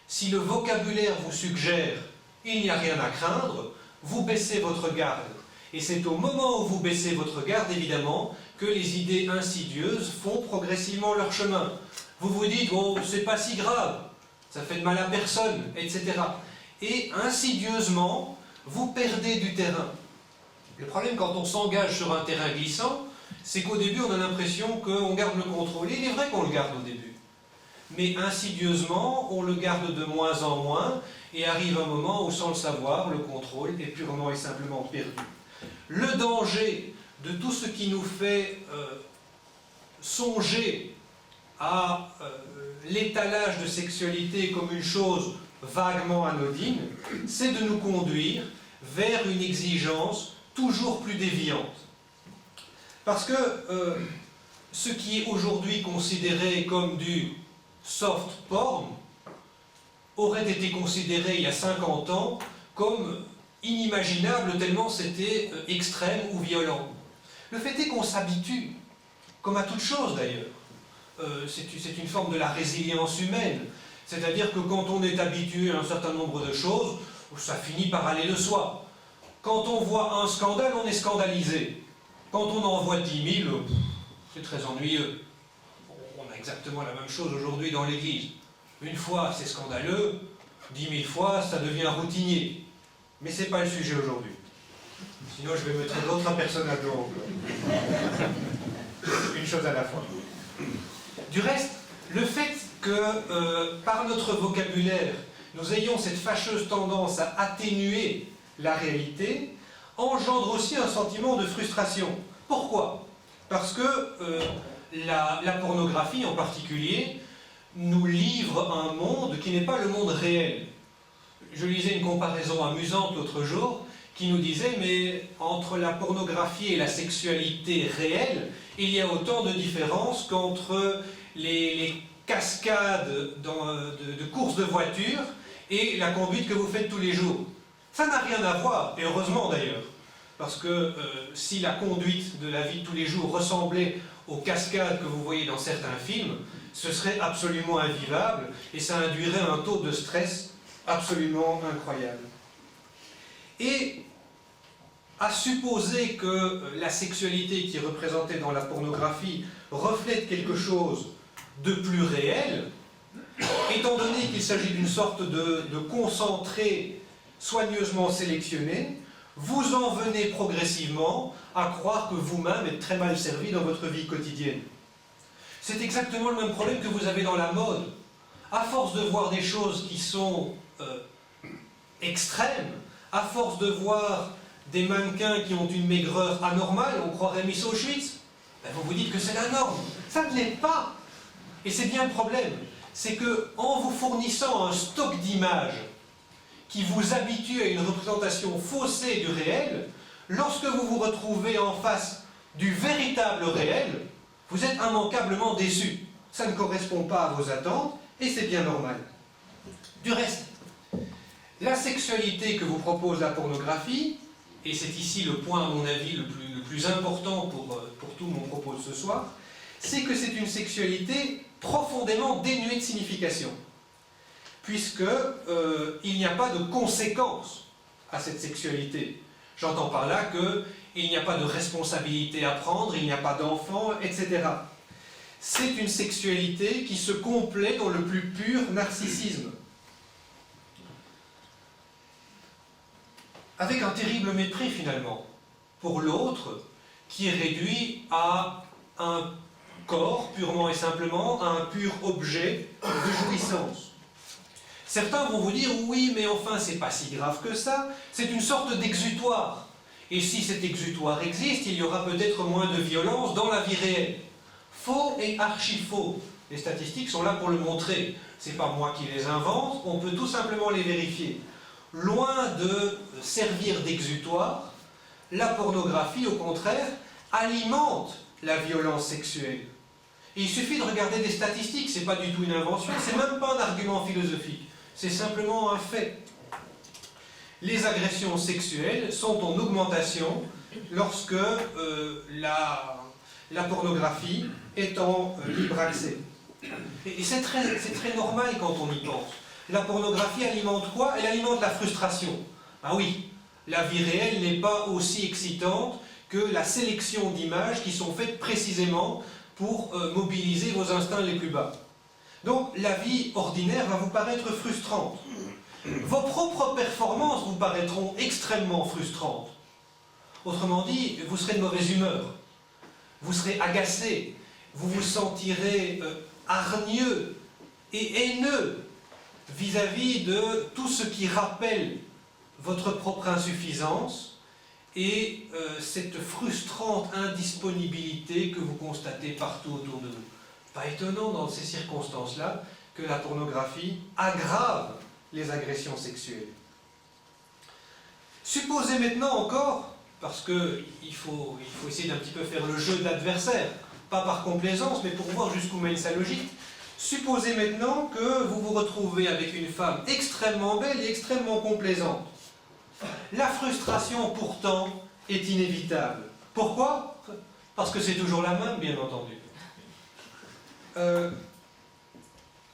Si le vocabulaire vous suggère qu'il n'y a rien à craindre, vous baissez votre garde. Et c'est au moment où vous baissez votre garde, évidemment, que les idées insidieuses font progressivement leur chemin. Vous vous dites, oh, c'est pas si grave, ça fait de mal à personne, etc. Et insidieusement, vous perdez du terrain. Le problème quand on s'engage sur un terrain glissant, c'est qu'au début on a l'impression qu'on garde le contrôle. Et il est vrai qu'on le garde au début. Mais insidieusement, on le garde de moins en moins et arrive un moment où, sans le savoir, le contrôle est purement et simplement perdu. Le danger de tout ce qui nous fait songer à l'étalage de sexualité comme une chose vaguement anodine, c'est de nous conduire vers une exigence toujours plus déviante. Parce que ce qui est aujourd'hui considéré comme du soft porn aurait été considéré il y a 50 ans comme inimaginable tellement c'était extrême ou violent. Le fait est qu'on s'habitue, comme à toute chose d'ailleurs. C'est une forme de la résilience humaine. C'est-à-dire que quand on est habitué à un certain nombre de choses, ça finit par aller de soi. Quand on voit un scandale, on est scandalisé. Quand on en voit 10 000, c'est très ennuyeux. On a exactement la même chose aujourd'hui dans l'Église. Une fois, c'est scandaleux, 10 000 fois, ça devient routinier. Mais ce n'est pas le sujet aujourd'hui. Sinon, je vais mettre d'autres personnes à dos. Une chose à la fois. Du reste, le fait que, par notre vocabulaire, nous ayons cette fâcheuse tendance à atténuer la réalité, engendre aussi un sentiment de frustration. Pourquoi? Parce que la pornographie en particulier nous livre un monde qui n'est pas le monde réel. Je lisais une comparaison amusante l'autre jour qui nous disait mais entre la pornographie et la sexualité réelle, il y a autant de différences qu'entre les cascades de courses de voitures et la conduite que vous faites tous les jours. Ça n'a rien à voir, et heureusement d'ailleurs. Parce que si la conduite de la vie de tous les jours ressemblait aux cascades que vous voyez dans certains films, ce serait absolument invivable et ça induirait un taux de stress absolument incroyable. Et à supposer que la sexualité qui est représentée dans la pornographie reflète quelque chose de plus réel, étant donné qu'il s'agit d'une sorte de concentré soigneusement sélectionné, vous en venez progressivement à croire que vous-même êtes très mal servi dans votre vie quotidienne. C'est exactement le même problème que vous avez dans la mode. À force de voir des choses qui sont extrêmes, à force de voir des mannequins qui ont une maigreur anormale, on croirait Miss Auschwitz, ben vous vous dites que c'est la norme. Ça ne l'est pas. Et c'est bien le problème. C'est qu'en vous fournissant un stock d'images qui vous habitue à une représentation faussée du réel, lorsque vous vous retrouvez en face du véritable réel, vous êtes immanquablement déçu. Ça ne correspond pas à vos attentes, et c'est bien normal. Du reste, la sexualité que vous propose la pornographie, et c'est ici le point, à mon avis, le plus important pour tout mon propos de ce soir, c'est que c'est une sexualité profondément dénuée de signification. Puisqu'il n'y a pas de conséquences à cette sexualité. J'entends par là qu'il n'y a pas de responsabilité à prendre, il n'y a pas d'enfant, etc. C'est une sexualité qui se complaît dans le plus pur narcissisme. Avec un terrible mépris finalement, pour l'autre, qui est réduit à un corps, purement et simplement, à un pur objet de jouissance. Certains vont vous dire, oui, mais enfin, c'est pas si grave que ça, c'est une sorte d'exutoire. Et si cet exutoire existe, il y aura peut-être moins de violence dans la vie réelle. Faux et archi-faux. Les statistiques sont là pour le montrer. C'est pas moi qui les invente, on peut tout simplement les vérifier. Loin de servir d'exutoire, la pornographie, au contraire, alimente la violence sexuelle. Et il suffit de regarder des statistiques, c'est pas du tout une invention, c'est même pas un argument philosophique. C'est simplement un fait. Les agressions sexuelles sont en augmentation lorsque la pornographie est en libre accès. Et c'est très normal quand on y pense. La pornographie alimente quoi? Elle alimente la frustration. Ah oui, la vie réelle n'est pas aussi excitante que la sélection d'images qui sont faites précisément pour mobiliser vos instincts les plus bas. Donc la vie ordinaire va vous paraître frustrante. Vos propres performances vous paraîtront extrêmement frustrantes. Autrement dit, vous serez de mauvaise humeur, vous serez agacé, vous vous sentirez hargneux et haineux vis-à-vis de tout ce qui rappelle votre propre insuffisance et cette frustrante indisponibilité que vous constatez partout autour de vous. Pas étonnant dans ces circonstances-là que la pornographie aggrave les agressions sexuelles. Supposez maintenant encore, parce qu'il faut essayer d'un petit peu faire le jeu de l'adversaire, pas par complaisance, mais pour voir jusqu'où mène sa logique, supposez maintenant que vous vous retrouvez avec une femme extrêmement belle et extrêmement complaisante. La frustration, pourtant, est inévitable. Pourquoi? Parce que c'est toujours la même, bien entendu.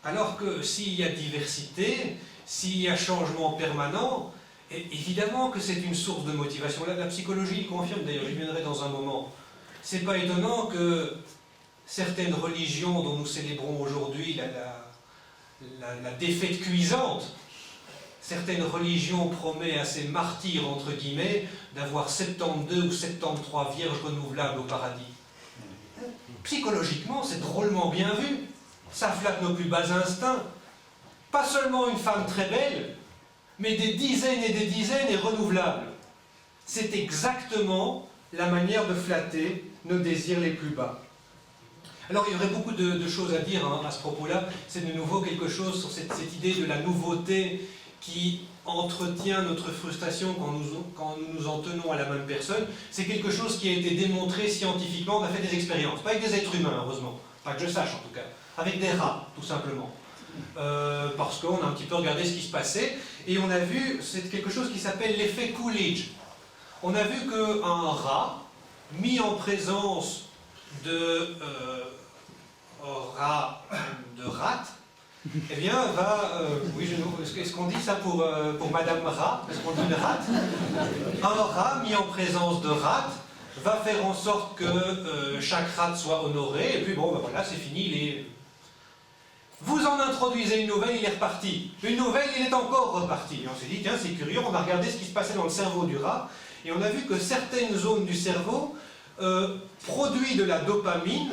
Alors que s'il y a diversité, s'il y a changement permanent, évidemment que c'est une source de motivation. La psychologie le confirme, d'ailleurs, j'y viendrai dans un moment. C'est pas étonnant que certaines religions dont nous célébrons aujourd'hui la défaite cuisante, certaines religions promettent à ces martyrs, entre guillemets, d'avoir 72 ou 73 vierges renouvelables au paradis. Psychologiquement, c'est drôlement bien vu. Ça flatte nos plus bas instincts. Pas seulement une femme très belle, mais des dizaines et renouvelables. C'est exactement la manière de flatter nos désirs les plus bas. Alors, il y aurait beaucoup de choses à dire à ce propos-là. C'est de nouveau quelque chose sur cette idée de la nouveauté qui entretient notre frustration quand nous nous en tenons à la même personne. C'est quelque chose qui a été démontré scientifiquement. On a fait des expériences, pas avec des êtres humains, heureusement. Pas que je sache, en tout cas. Avec des rats, tout simplement. Parce qu'on a un petit peu regardé ce qui se passait, et on a vu, c'est quelque chose qui s'appelle l'effet Coolidge. On a vu qu'un rat, mis en présence de rate, eh bien, oui, est-ce qu'on dit ça pour Madame Rat? Est-ce qu'on dit une rate? Un rat mis en présence de rate va faire en sorte que chaque rate soit honorée, et puis bon, ben voilà, c'est fini, Vous en introduisez une nouvelle, il est reparti. Une nouvelle, il est encore reparti. Et on s'est dit, tiens, c'est curieux, on a regardé ce qui se passait dans le cerveau du rat, et on a vu que certaines zones du cerveau produisent de la dopamine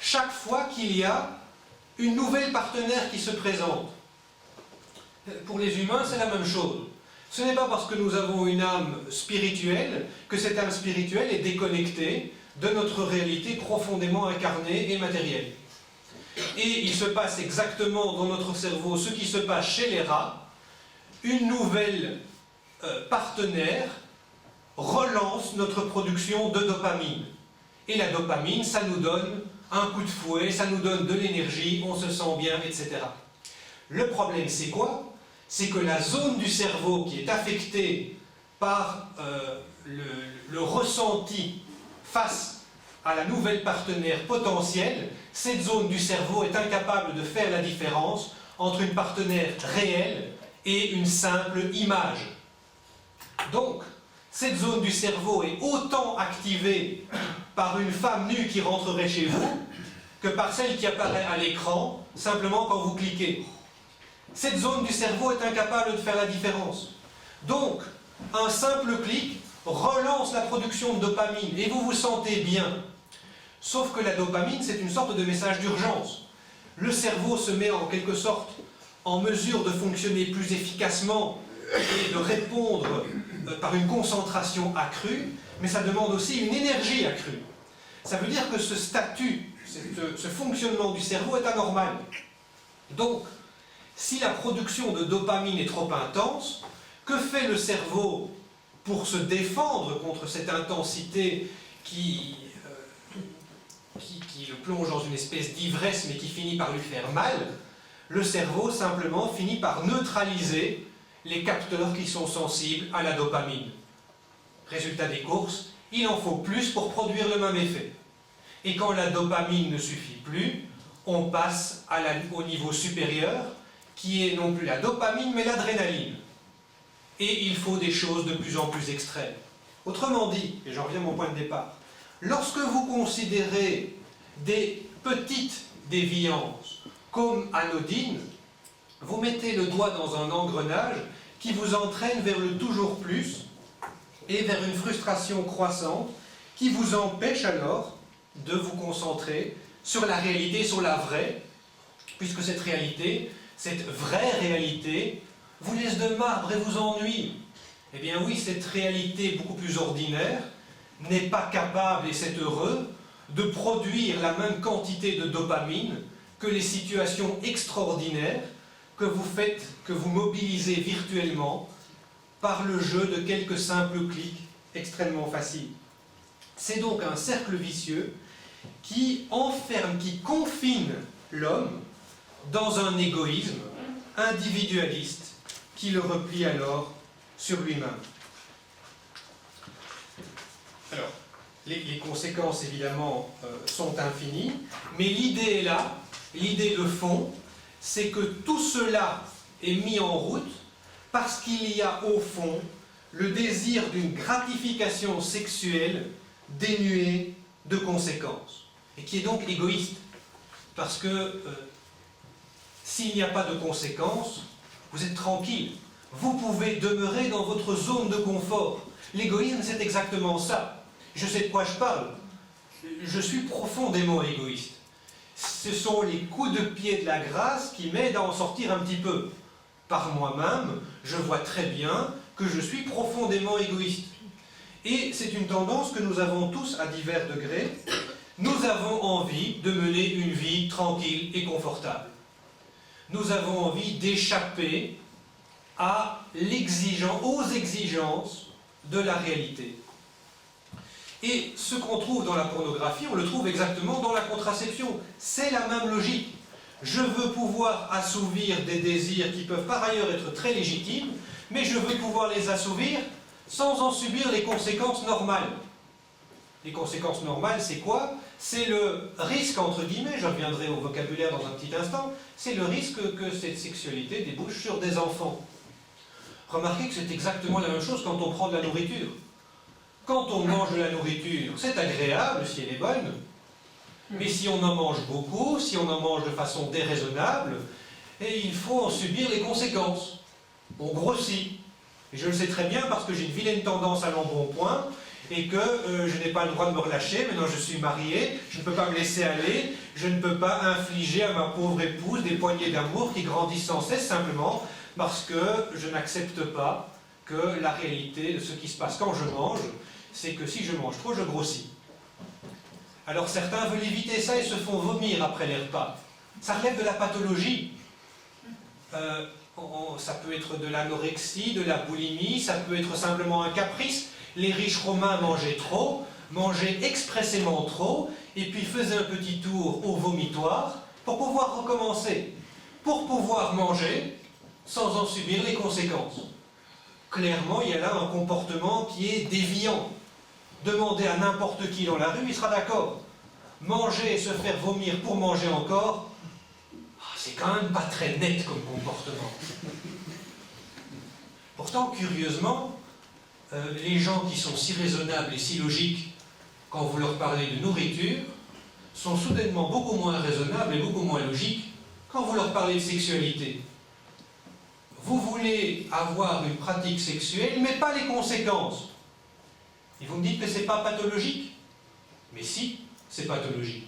chaque fois qu'il y a une nouvelle partenaire qui se présente. Pour les humains, c'est la même chose. Ce n'est pas parce que nous avons une âme spirituelle que cette âme spirituelle est déconnectée de notre réalité profondément incarnée et matérielle. Et il se passe exactement dans notre cerveau ce qui se passe chez les rats. Une nouvelle partenaire relance notre production de dopamine. Et la dopamine, ça nous donne un coup de fouet, ça nous donne de l'énergie, on se sent bien, etc. Le problème, c'est quoi? C'est que la zone du cerveau qui est affectée par le ressenti face à la nouvelle partenaire potentielle, cette zone du cerveau est incapable de faire la différence entre une partenaire réelle et une simple image. Donc, cette zone du cerveau est autant activée par une femme nue qui rentrerait chez vous que par celle qui apparaît à l'écran simplement quand vous cliquez. Cette zone du cerveau est incapable de faire la différence. Donc, un simple clic relance la production de dopamine et vous vous sentez bien. Sauf que la dopamine, c'est une sorte de message d'urgence. Le cerveau se met en quelque sorte en mesure de fonctionner plus efficacement et de répondre par une concentration accrue, mais ça demande aussi une énergie accrue. Ça veut dire que ce statut, ce fonctionnement du cerveau est anormal. Donc, si la production de dopamine est trop intense, que fait le cerveau pour se défendre contre cette intensité qui le plonge dans une espèce d'ivresse mais qui finit par lui faire mal? Le cerveau simplement finit par neutraliser les capteurs qui sont sensibles à la dopamine. Résultat des courses, il en faut plus pour produire le même effet. Et quand la dopamine ne suffit plus, on passe au niveau supérieur, qui est non plus la dopamine, mais l'adrénaline. Et il faut des choses de plus en plus extrêmes. Autrement dit, et j'en reviens à mon point de départ, lorsque vous considérez des petites déviances comme anodines, vous mettez le doigt dans un engrenage qui vous entraîne vers le toujours plus et vers une frustration croissante qui vous empêche alors de vous concentrer sur la réalité, sur la vraie, puisque cette réalité, cette vraie réalité, vous laisse de marbre et vous ennuie. Eh bien oui, cette réalité beaucoup plus ordinaire n'est pas capable, et c'est heureux, de produire la même quantité de dopamine que les situations extraordinaires que vous faites, que vous mobilisez virtuellement par le jeu de quelques simples clics extrêmement faciles. C'est donc un cercle vicieux qui enferme, qui confine l'homme dans un égoïsme individualiste qui le replie alors sur lui-même. Alors, les conséquences évidemment sont infinies, mais l'idée est là, l'idée de fond, c'est que tout cela est mis en route parce qu'il y a au fond le désir d'une gratification sexuelle dénuée de conséquences, et qui est donc égoïste, parce que s'il n'y a pas de conséquences, vous êtes tranquille, vous pouvez demeurer dans votre zone de confort. L'égoïsme, c'est exactement ça. Je sais de quoi je parle. Je suis profondément égoïste. Ce sont les coups de pied de la grâce qui m'aident à en sortir un petit peu. Par moi-même, je vois très bien que je suis profondément égoïste. Et c'est une tendance que nous avons tous à divers degrés. Nous avons envie de mener une vie tranquille et confortable. Nous avons envie d'échapper aux exigences de la réalité. Et ce qu'on trouve dans la pornographie, on le trouve exactement dans la contraception. C'est la même logique. Je veux pouvoir assouvir des désirs qui peuvent par ailleurs être très légitimes, mais je veux pouvoir les assouvir sans en subir les conséquences normales. Les conséquences normales, c'est quoi? C'est le risque, entre guillemets, je reviendrai au vocabulaire dans un petit instant, c'est le risque que cette sexualité débouche sur des enfants. Remarquez que c'est exactement la même chose quand on prend de la nourriture. Quand on mange de la nourriture, c'est agréable si elle est bonne, mais si on en mange beaucoup, si on en mange de façon déraisonnable, et il faut en subir les conséquences. On grossit. Et je le sais très bien parce que j'ai une vilaine tendance à l'embonpoint, et que je n'ai pas le droit de me relâcher. Maintenant je suis marié, je ne peux pas me laisser aller, je ne peux pas infliger à ma pauvre épouse des poignées d'amour qui grandissent sans cesse simplement parce que je n'accepte pas que la réalité de ce qui se passe quand je mange, c'est que si je mange trop, je grossis. Alors certains veulent éviter ça et se font vomir après les repas. Ça relève de la pathologie. Ça peut être de l'anorexie, de la boulimie, ça peut être simplement un caprice. Les riches romains mangeaient trop, mangeaient expressément trop, et puis faisaient un petit tour au vomitoire pour pouvoir recommencer, pour pouvoir manger sans en subir les conséquences. Clairement, il y a là un comportement qui est déviant. Demandez à n'importe qui dans la rue, il sera d'accord. Manger et se faire vomir pour manger encore, c'est quand même pas très net comme comportement. Pourtant, curieusement, les gens qui sont si raisonnables et si logiques quand vous leur parlez de nourriture sont soudainement beaucoup moins raisonnables et beaucoup moins logiques quand vous leur parlez de sexualité. Vous voulez avoir une pratique sexuelle, mais pas les conséquences. Et vous me dites que c'est pas pathologique? Mais si, c'est pathologique.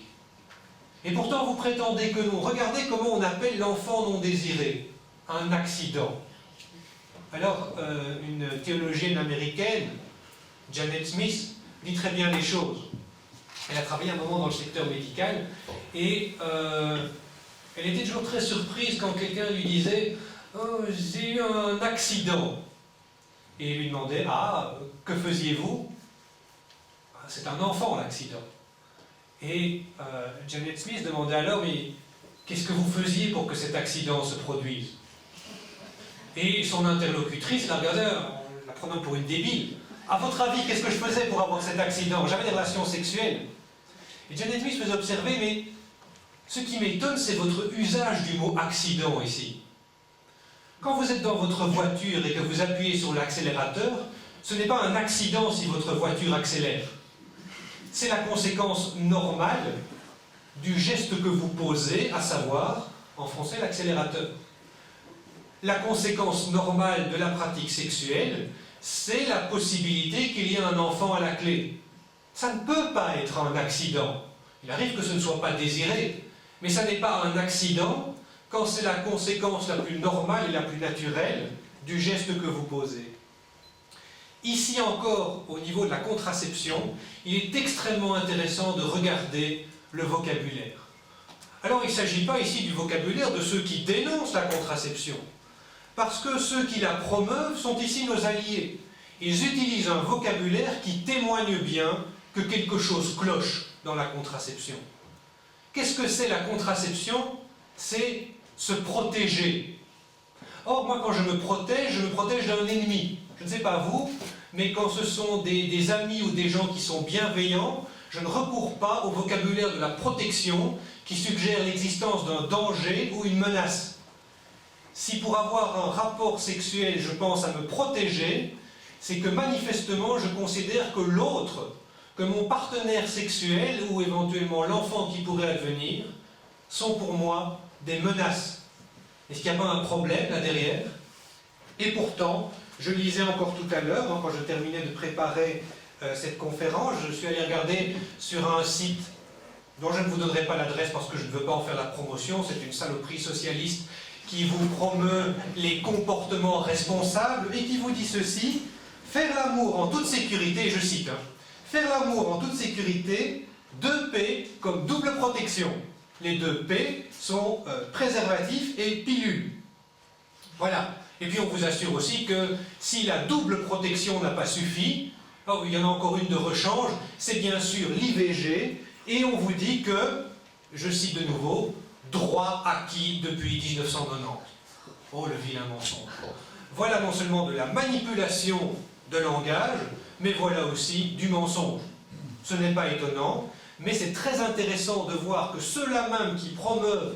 Et pourtant vous prétendez que non. Regardez comment on appelle l'enfant non désiré. Un accident. Alors, une théologienne américaine, Janet Smith, dit très bien les choses. Elle a travaillé un moment dans le secteur médical et elle était toujours très surprise quand quelqu'un lui disait « Oh, j'ai eu un accident ». Et il lui demandait « Ah, que faisiez-vous » C'est un enfant, l'accident. Et Janet Smith demandait alors « Mais qu'est-ce que vous faisiez pour que cet accident se produise ?» Et son interlocutrice la regardait en la prenant pour une débile. « À votre avis, qu'est-ce que je faisais pour avoir cet accident? J'avais des relations sexuelles. » Et Janet Smith faisait observer « Mais ce qui m'étonne, c'est votre usage du mot « accident » ici. Quand vous êtes dans votre voiture et que vous appuyez sur l'accélérateur, ce n'est pas un accident si votre voiture accélère. C'est la conséquence normale du geste que vous posez, à savoir enfoncer l'accélérateur. La conséquence normale de la pratique sexuelle, c'est la possibilité qu'il y ait un enfant à la clé. Ça ne peut pas être un accident. Il arrive que ce ne soit pas désiré, mais ça n'est pas un accident quand c'est la conséquence la plus normale et la plus naturelle du geste que vous posez. Ici encore, au niveau de la contraception, il est extrêmement intéressant de regarder le vocabulaire. Alors il ne s'agit pas ici du vocabulaire de ceux qui dénoncent la contraception, parce que ceux qui la promeuvent sont ici nos alliés. Ils utilisent un vocabulaire qui témoigne bien que quelque chose cloche dans la contraception. Qu'est-ce que c'est la contraception? C'est se protéger. Or, moi, quand je me protège d'un ennemi. Je ne sais pas vous, mais quand ce sont des amis ou des gens qui sont bienveillants, je ne recours pas au vocabulaire de la protection qui suggère l'existence d'un danger ou une menace. Si pour avoir un rapport sexuel, je pense à me protéger, c'est que manifestement, je considère que l'autre, que mon partenaire sexuel ou éventuellement l'enfant qui pourrait advenir, sont pour moi des menaces. Est-ce qu'il n'y a pas un problème là derrière? Et pourtant, je lisais encore tout à l'heure, quand je terminais de préparer cette conférence, je suis allé regarder sur un site dont je ne vous donnerai pas l'adresse parce que je ne veux pas en faire la promotion, c'est une saloperie socialiste qui vous promeut les comportements responsables et qui vous dit ceci: faire l'amour en toute sécurité, je cite, faire l'amour en toute sécurité, 2 P comme double protection. Les 2 P sont préservatifs et pilules. Voilà. Et puis on vous assure aussi que si la double protection n'a pas suffi, oh, il y en a encore une de rechange, c'est bien sûr l'IVG, et on vous dit que, je cite de nouveau, droit acquis depuis 1990. Oh, le vilain mensonge. Voilà non seulement de la manipulation de langage, mais voilà aussi du mensonge. Ce n'est pas étonnant, mais c'est très intéressant de voir que ceux-là même qui promeuvent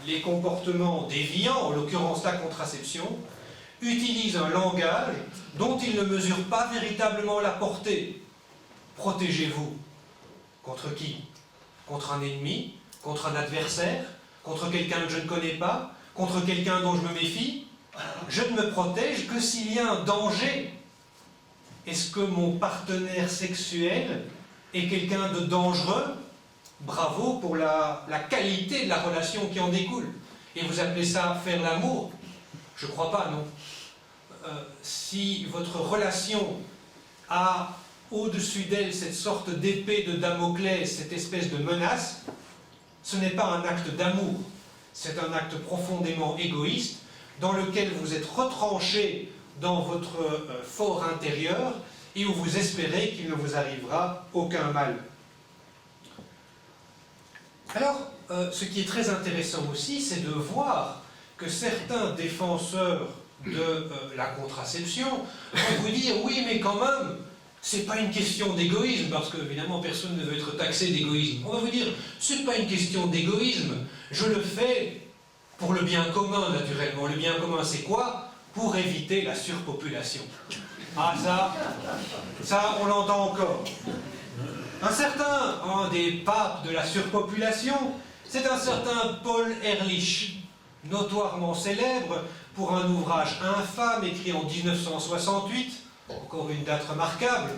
les comportements déviants, en l'occurrence la contraception, utilisent un langage dont ils ne mesurent pas véritablement la portée. Protégez-vous. Contre qui? Contre un ennemi? Contre un adversaire? Contre quelqu'un que je ne connais pas? Contre quelqu'un dont je me méfie? Je ne me protège que s'il y a un danger. Est-ce que mon partenaire sexuel est quelqu'un de dangereux? Bravo pour la qualité de la relation qui en découle. Et vous appelez ça faire l'amour? Je ne crois pas, non. Si votre relation a au-dessus d'elle cette sorte d'épée de Damoclès, cette espèce de menace, ce n'est pas un acte d'amour, c'est un acte profondément égoïste dans lequel vous êtes retranché dans votre fort intérieur et où vous espérez qu'il ne vous arrivera aucun mal. Alors, ce qui est très intéressant aussi, c'est de voir que certains défenseurs de la contraception vont vous dire « oui, mais quand même, c'est pas une question d'égoïsme, parce que évidemment personne ne veut être taxé d'égoïsme. » On va vous dire « c'est pas une question d'égoïsme, je le fais pour le bien commun, naturellement. Le bien commun, c'est quoi? Pour éviter la surpopulation. » Ah, ça, on l'entend encore. Un des papes de la surpopulation, c'est un certain Paul Ehrlich, notoirement célèbre pour un ouvrage infâme écrit en 1968, encore une date remarquable,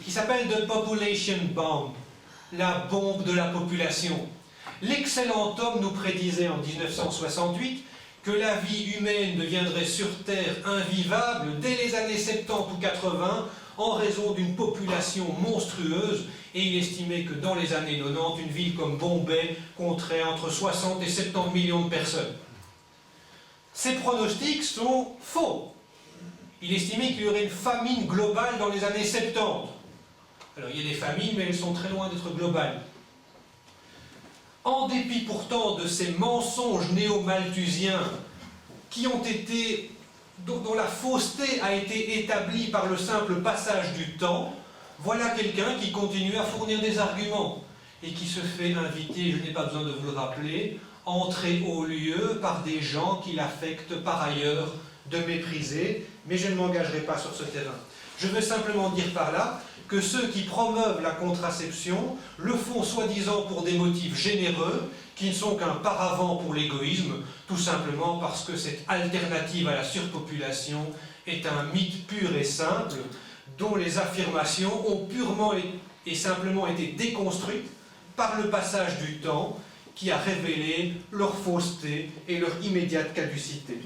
qui s'appelle The Population Bomb, la bombe de la population. L'excellent homme nous prédisait en 1968 que la vie humaine deviendrait sur Terre invivable dès les années 70 ou 80 en raison d'une population monstrueuse, et il estimait que dans les années 90, une ville comme Bombay compterait entre 60 et 70 millions de personnes. Ces pronostics sont faux. Il estimait qu'il y aurait une famine globale dans les années 70. Alors il y a des famines, mais elles sont très loin d'être globales. En dépit pourtant de ces mensonges néo-malthusiens dont la fausseté a été établie par le simple passage du temps, voilà quelqu'un qui continue à fournir des arguments et qui se fait inviter, je n'ai pas besoin de vous le rappeler, entrer au lieu par des gens qu'il affecte par ailleurs de mépriser, mais je ne m'engagerai pas sur ce terrain. Je veux simplement dire par là que ceux qui promeuvent la contraception le font soi-disant pour des motifs généreux, qui ne sont qu'un paravent pour l'égoïsme, tout simplement parce que cette alternative à la surpopulation est un mythe pur et simple dont les affirmations ont purement et simplement été déconstruites par le passage du temps qui a révélé leur fausseté et leur immédiate caducité.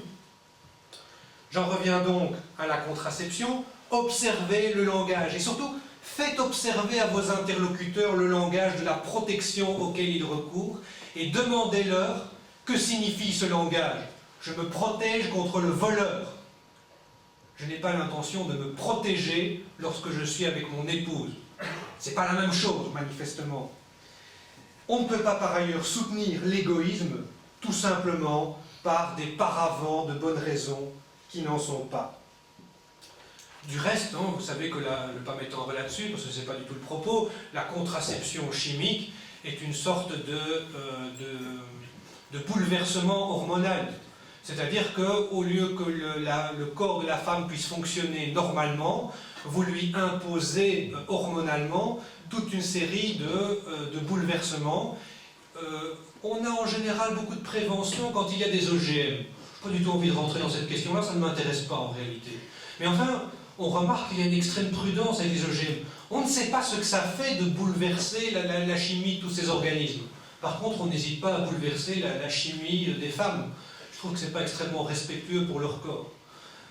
J'en reviens donc à la contraception. Observez le langage et surtout faites observer à vos interlocuteurs le langage de la protection auquel ils recourent et demandez-leur que signifie ce langage. Je me protège contre le voleur. Je n'ai pas l'intention de me protéger lorsque je suis avec mon épouse. Ce n'est pas la même chose, manifestement. On ne peut pas par ailleurs soutenir l'égoïsme tout simplement par des paravents de bonnes raisons qui n'en sont pas. Du reste, non, vous savez que ne pas m'étendre là-dessus, parce que ce n'est pas du tout le propos, la contraception chimique est une sorte de bouleversement hormonal. C'est-à-dire qu'au lieu que le corps de la femme puisse fonctionner normalement, vous lui imposez hormonalement toute une série de bouleversements. On a en général beaucoup de prévention quand il y a des OGM. Je n'ai pas du tout envie de rentrer dans cette question-là, ça ne m'intéresse pas en réalité. Mais enfin, on remarque qu'il y a une extrême prudence avec les OGM. On ne sait pas ce que ça fait de bouleverser la chimie de tous ces organismes. Par contre, on n'hésite pas à bouleverser la chimie des femmes. Je trouve que ce n'est pas extrêmement respectueux pour leur corps.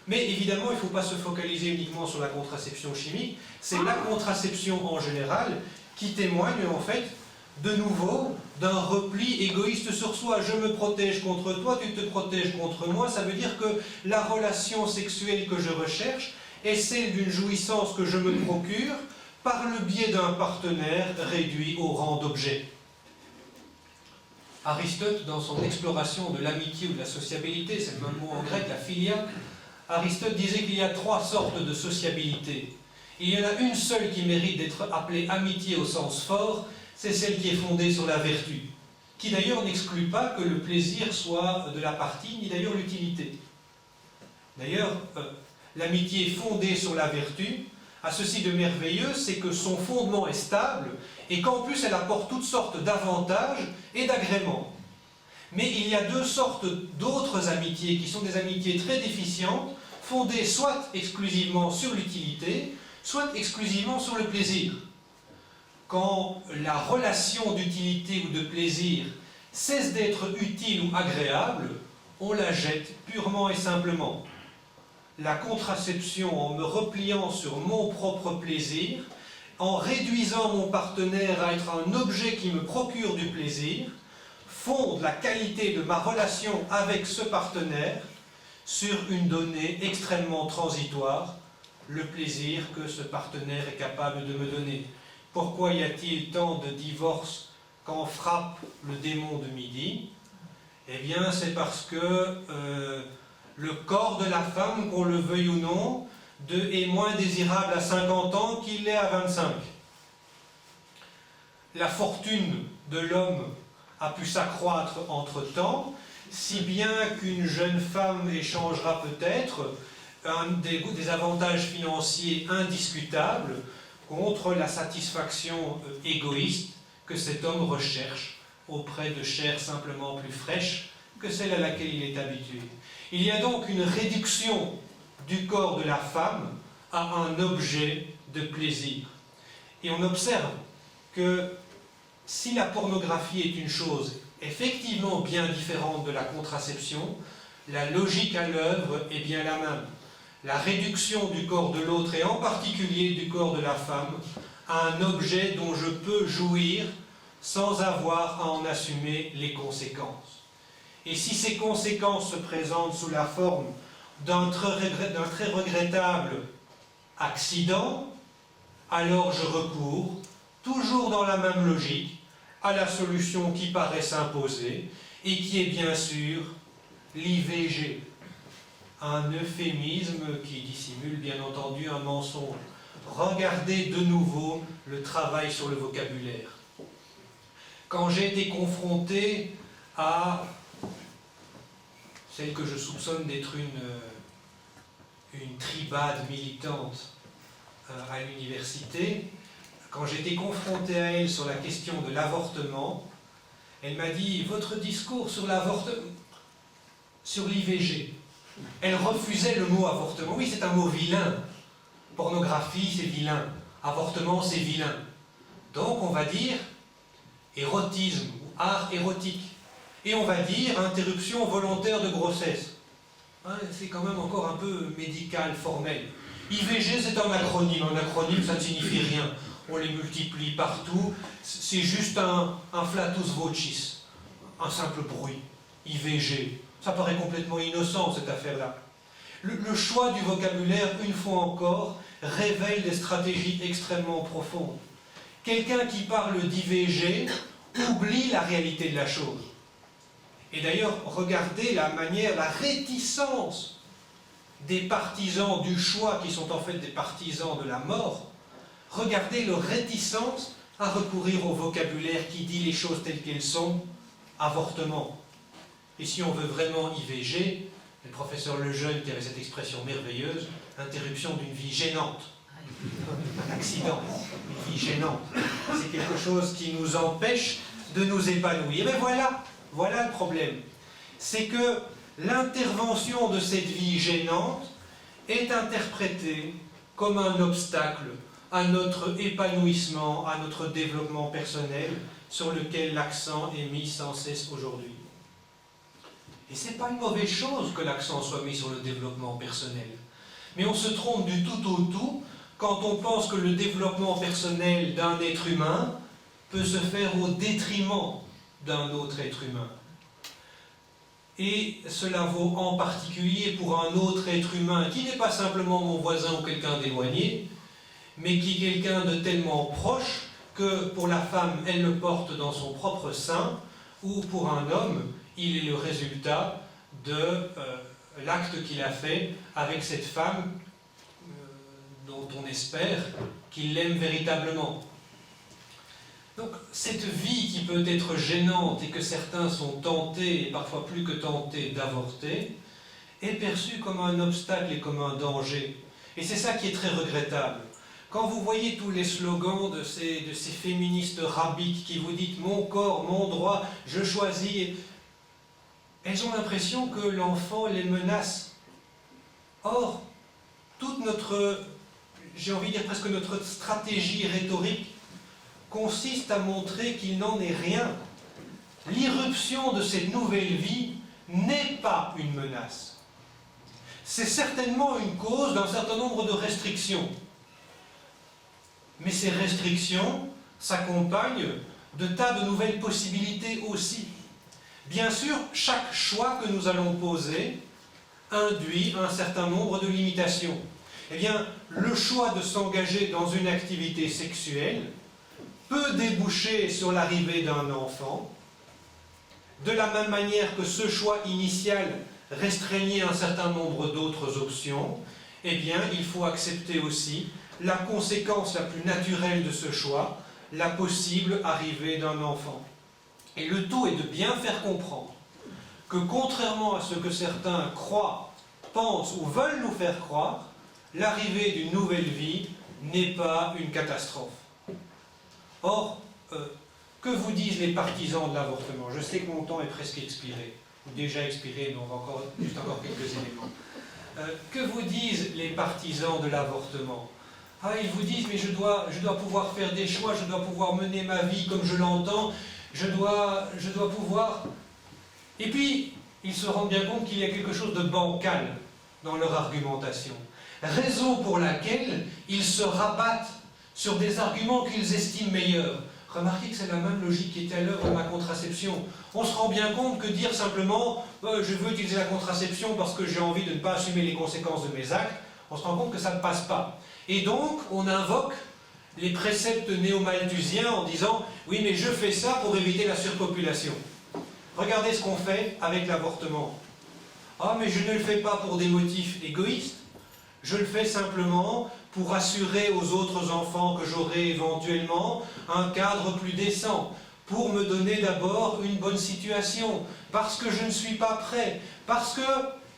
Mais évidemment, il ne faut pas se focaliser uniquement sur la contraception chimique. C'est la contraception en général qui témoigne en fait de nouveau d'un repli égoïste sur soi. Je me protège contre toi, tu te protèges contre moi. Ça veut dire que la relation sexuelle que je recherche est celle d'une jouissance que je me procure par le biais d'un partenaire réduit au rang d'objet. Aristote, dans son exploration de l'amitié ou de la sociabilité, c'est le même mot en grec, la philia, Aristote disait qu'il y a 3 sortes de sociabilité. Il y en a une seule qui mérite d'être appelée amitié au sens fort, c'est celle qui est fondée sur la vertu, qui d'ailleurs n'exclut pas que le plaisir soit de la partie, ni d'ailleurs l'utilité. D'ailleurs, l'amitié fondée sur la vertu a ceci de merveilleux, c'est que son fondement est stable et qu'en plus elle apporte toutes sortes d'avantages et d'agréments. Mais il y a 2 sortes d'autres amitiés qui sont des amitiés très déficientes, fondées soit exclusivement sur l'utilité, soit exclusivement sur le plaisir. Quand la relation d'utilité ou de plaisir cesse d'être utile ou agréable, on la jette purement et simplement. La contraception, en me repliant sur mon propre plaisir, en réduisant mon partenaire à être un objet qui me procure du plaisir, fonde la qualité de ma relation avec ce partenaire sur une donnée extrêmement transitoire, le plaisir que ce partenaire est capable de me donner. Pourquoi y a-t-il tant de divorces quand frappe le démon de midi? Eh bien, c'est parce que le corps de la femme, qu'on le veuille ou non, est moins désirable à 50 ans qu'il l'est à 25. La fortune de l'homme a pu s'accroître entre-temps, si bien qu'une jeune femme échangera peut-être des avantages financiers indiscutables contre la satisfaction égoïste que cet homme recherche auprès de chairs simplement plus fraîches que celle à laquelle il est habitué. Il y a donc une réduction du corps de la femme à un objet de plaisir. Et on observe que si la pornographie est une chose effectivement bien différente de la contraception, la logique à l'œuvre est bien la même. La réduction du corps de l'autre, et en particulier du corps de la femme, à un objet dont je peux jouir sans avoir à en assumer les conséquences. Et si ces conséquences se présentent sous la forme d'un très regrettable accident, alors je recours, toujours dans la même logique, à la solution qui paraît s'imposer et qui est bien sûr l'IVG. Un euphémisme qui dissimule bien entendu un mensonge. Regardez de nouveau le travail sur le vocabulaire. Quand j'ai été confronté à celle que je soupçonne d'être une tribade militante à l'université, quand j'ai été confronté à elle sur la question de l'avortement, elle m'a dit « Votre discours sur l'avortement, sur l'IVG, Elle refusait le mot avortement. Oui, c'est un mot vilain. Pornographie, c'est vilain. Avortement, c'est vilain. Donc, on va dire érotisme ou art érotique. Et on va dire interruption volontaire de grossesse. Hein, c'est quand même encore un peu médical, formel. IVG, c'est un acronyme. Un acronyme, ça ne signifie rien. On les multiplie partout. C'est juste un flatus vocis. Un simple bruit. IVG. Ça paraît complètement innocent, cette affaire-là. Le choix du vocabulaire, une fois encore, révèle des stratégies extrêmement profondes. Quelqu'un qui parle d'IVG oublie la réalité de la chose. Et d'ailleurs, regardez la manière, la réticence des partisans du choix, qui sont en fait des partisans de la mort. Regardez leur réticence à recourir au vocabulaire qui dit les choses telles qu'elles sont, avortement. Et si on veut vraiment IVG, le professeur Lejeune qui avait cette expression merveilleuse, interruption d'une vie gênante. Un accident, une vie gênante. C'est quelque chose qui nous empêche de nous épanouir. Et bien voilà le problème. C'est que l'intervention de cette vie gênante est interprétée comme un obstacle à notre épanouissement, à notre développement personnel, sur lequel l'accent est mis sans cesse aujourd'hui. Et ce n'est pas une mauvaise chose que l'accent soit mis sur le développement personnel. Mais on se trompe du tout au tout quand on pense que le développement personnel d'un être humain peut se faire au détriment d'un autre être humain. Et cela vaut en particulier pour un autre être humain qui n'est pas simplement mon voisin ou quelqu'un d'éloigné, mais qui est quelqu'un de tellement proche que pour la femme, elle le porte dans son propre sein, ou pour un homme, il est le résultat de l'acte qu'il a fait avec cette femme dont on espère qu'il l'aime véritablement. Donc cette vie qui peut être gênante et que certains sont tentés, et parfois plus que tentés, d'avorter, est perçue comme un obstacle et comme un danger. Et c'est ça qui est très regrettable. Quand vous voyez tous les slogans de ces féministes rabiques qui vous disent « mon corps, mon droit, je choisis », elles ont l'impression que l'enfant les menace. Or, toute notre, j'ai envie de dire presque notre stratégie rhétorique, consiste à montrer qu'il n'en est rien. L'irruption de cette nouvelle vie n'est pas une menace. C'est certainement une cause d'un certain nombre de restrictions. Mais ces restrictions s'accompagnent de tas de nouvelles possibilités aussi. Bien sûr, chaque choix que nous allons poser induit un certain nombre de limitations. Eh bien, le choix de s'engager dans une activité sexuelle peut déboucher sur l'arrivée d'un enfant, de la même manière que ce choix initial restreignait un certain nombre d'autres options. Eh bien, il faut accepter aussi la conséquence la plus naturelle de ce choix, la possible arrivée d'un enfant. Et le tout est de bien faire comprendre que contrairement à ce que certains croient, pensent ou veulent nous faire croire, l'arrivée d'une nouvelle vie n'est pas une catastrophe. Or, que vous disent les partisans de l'avortement? Je sais que mon temps est presque expiré, ou déjà expiré, mais on va juste encore quelques éléments. Que vous disent les partisans de l'avortement? Ah, ils vous disent, mais je dois pouvoir faire des choix, je dois pouvoir mener ma vie comme je l'entends, je dois pouvoir... Et puis, ils se rendent bien compte qu'il y a quelque chose de bancal dans leur argumentation. Raison pour laquelle ils se rabattent sur des arguments qu'ils estiment meilleurs. Remarquez que c'est la même logique qui était à l'œuvre dans la contraception. On se rend bien compte que dire simplement « je veux utiliser la contraception parce que j'ai envie de ne pas assumer les conséquences de mes actes », on se rend compte que ça ne passe pas. Et donc, on invoque les préceptes néo-malthusiens en disant « oui, mais je fais ça pour éviter la surpopulation ». Regardez ce qu'on fait avec l'avortement. « Ah, mais je ne le fais pas pour des motifs égoïstes. Je le fais simplement pour assurer aux autres enfants que j'aurai éventuellement un cadre plus décent, pour me donner d'abord une bonne situation, parce que je ne suis pas prêt, parce que... »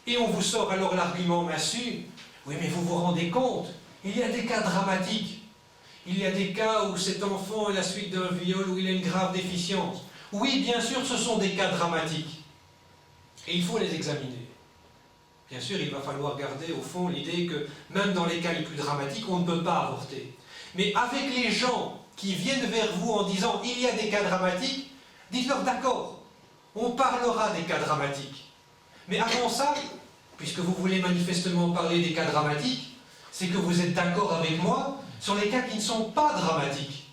Et on vous sort alors l'argument massu. « Oui, mais vous vous rendez compte, il y a des cas dramatiques. Il y a des cas où cet enfant est la suite d'un viol, où il a une grave déficience. Oui, bien sûr, ce sont des cas dramatiques. Et il faut les examiner. Bien sûr, il va falloir garder au fond l'idée que même dans les cas les plus dramatiques, on ne peut pas avorter. Mais avec les gens qui viennent vers vous en disant « il y a des cas dramatiques », dites-leur « d'accord, on parlera des cas dramatiques ». Mais avant ça, puisque vous voulez manifestement parler des cas dramatiques, c'est que vous êtes d'accord avec moi sur les cas qui ne sont pas dramatiques.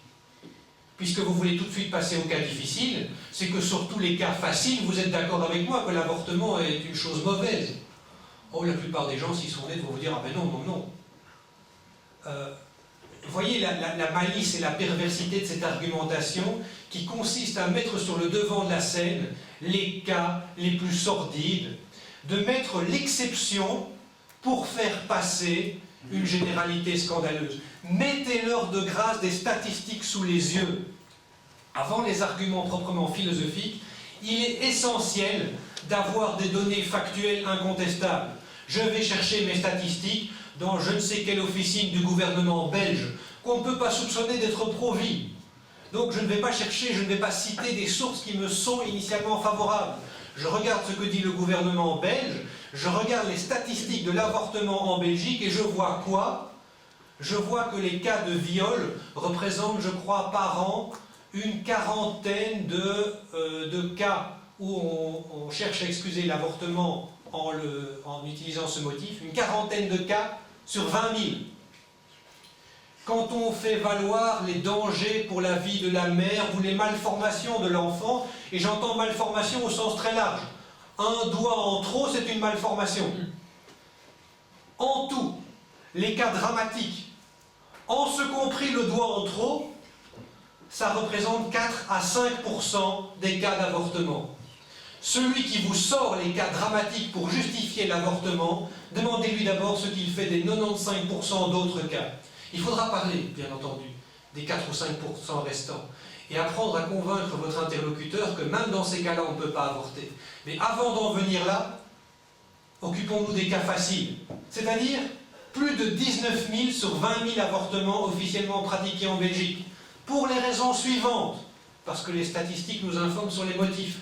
Puisque vous voulez tout de suite passer aux cas difficiles, c'est que sur tous les cas faciles, vous êtes d'accord avec moi que l'avortement est une chose mauvaise. Oh, la plupart des gens, s'ils sont nés, vont vous dire « ah ben non, non, non ». Vous voyez la malice et la perversité de cette argumentation qui consiste à mettre sur le devant de la scène les cas les plus sordides, de mettre l'exception pour faire passer une généralité scandaleuse. Mettez-leur de grâce des statistiques sous les yeux. Avant les arguments proprement philosophiques, il est essentiel d'avoir des données factuelles incontestables. Je vais chercher mes statistiques dans je ne sais quelle officine du gouvernement belge qu'on ne peut pas soupçonner d'être pro-vie. Donc je ne vais pas chercher, je ne vais pas citer des sources qui me sont initialement favorables. Je regarde ce que dit le gouvernement belge, je regarde les statistiques de l'avortement en Belgique et je vois quoi? Je vois que les cas de viol représentent, je crois, par an, une quarantaine de cas où on cherche à excuser l'avortement en utilisant ce motif, une quarantaine de cas sur 20 000. Quand on fait valoir les dangers pour la vie de la mère ou les malformations de l'enfant, et j'entends malformation au sens très large, un doigt en trop, c'est une malformation. En tout, les cas dramatiques, en ce compris le doigt en trop, ça représente 4 à 5% des cas d'avortement. Celui qui vous sort les cas dramatiques pour justifier l'avortement, demandez-lui d'abord ce qu'il fait des 95% d'autres cas. Il faudra parler, bien entendu, des 4 ou 5% restants et apprendre à convaincre votre interlocuteur que même dans ces cas-là, on ne peut pas avorter. Mais avant d'en venir là, occupons-nous des cas faciles, c'est-à-dire plus de 19 000 sur 20 000 avortements officiellement pratiqués en Belgique, pour les raisons suivantes, parce que les statistiques nous informent sur les motifs.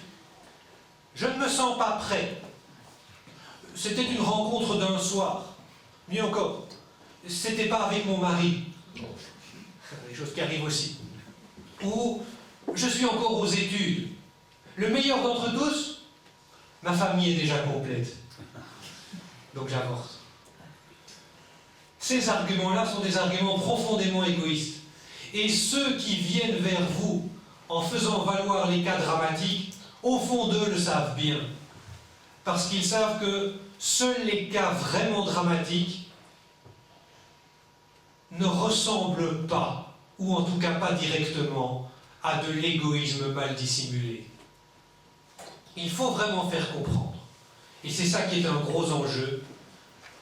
Je ne me sens pas prêt. C'était une rencontre d'un soir. Mieux encore, c'était pas avec mon mari. Des choses qui arrivent aussi. Ou je suis encore aux études. Le meilleur d'entre tous, ma famille est déjà complète. Donc j'avorte. Ces arguments-là sont des arguments profondément égoïstes. Et ceux qui viennent vers vous en faisant valoir les cas dramatiques, au fond d'eux le savent bien. Parce qu'ils savent que seuls les cas vraiment dramatiques ne ressemblent pas, ou en tout cas pas directement, à de l'égoïsme mal dissimulé. Il faut vraiment faire comprendre. Et c'est ça qui est un gros enjeu.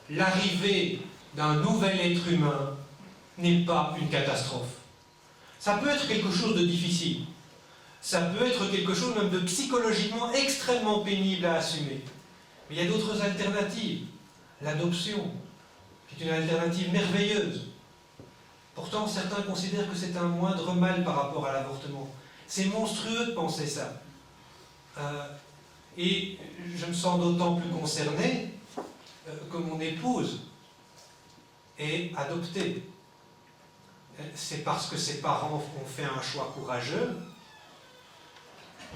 L'arrivée d'un nouvel être humain n'est pas une catastrophe. Ça peut être quelque chose de difficile. Ça peut être quelque chose même de psychologiquement extrêmement pénible à assumer. Mais il y a d'autres alternatives. L'adoption, qui est une alternative merveilleuse. Pourtant, certains considèrent que c'est un moindre mal par rapport à l'avortement. C'est monstrueux de penser ça. Et je me sens d'autant plus concerné que mon épouse est adoptée. C'est parce que ses parents ont fait un choix courageux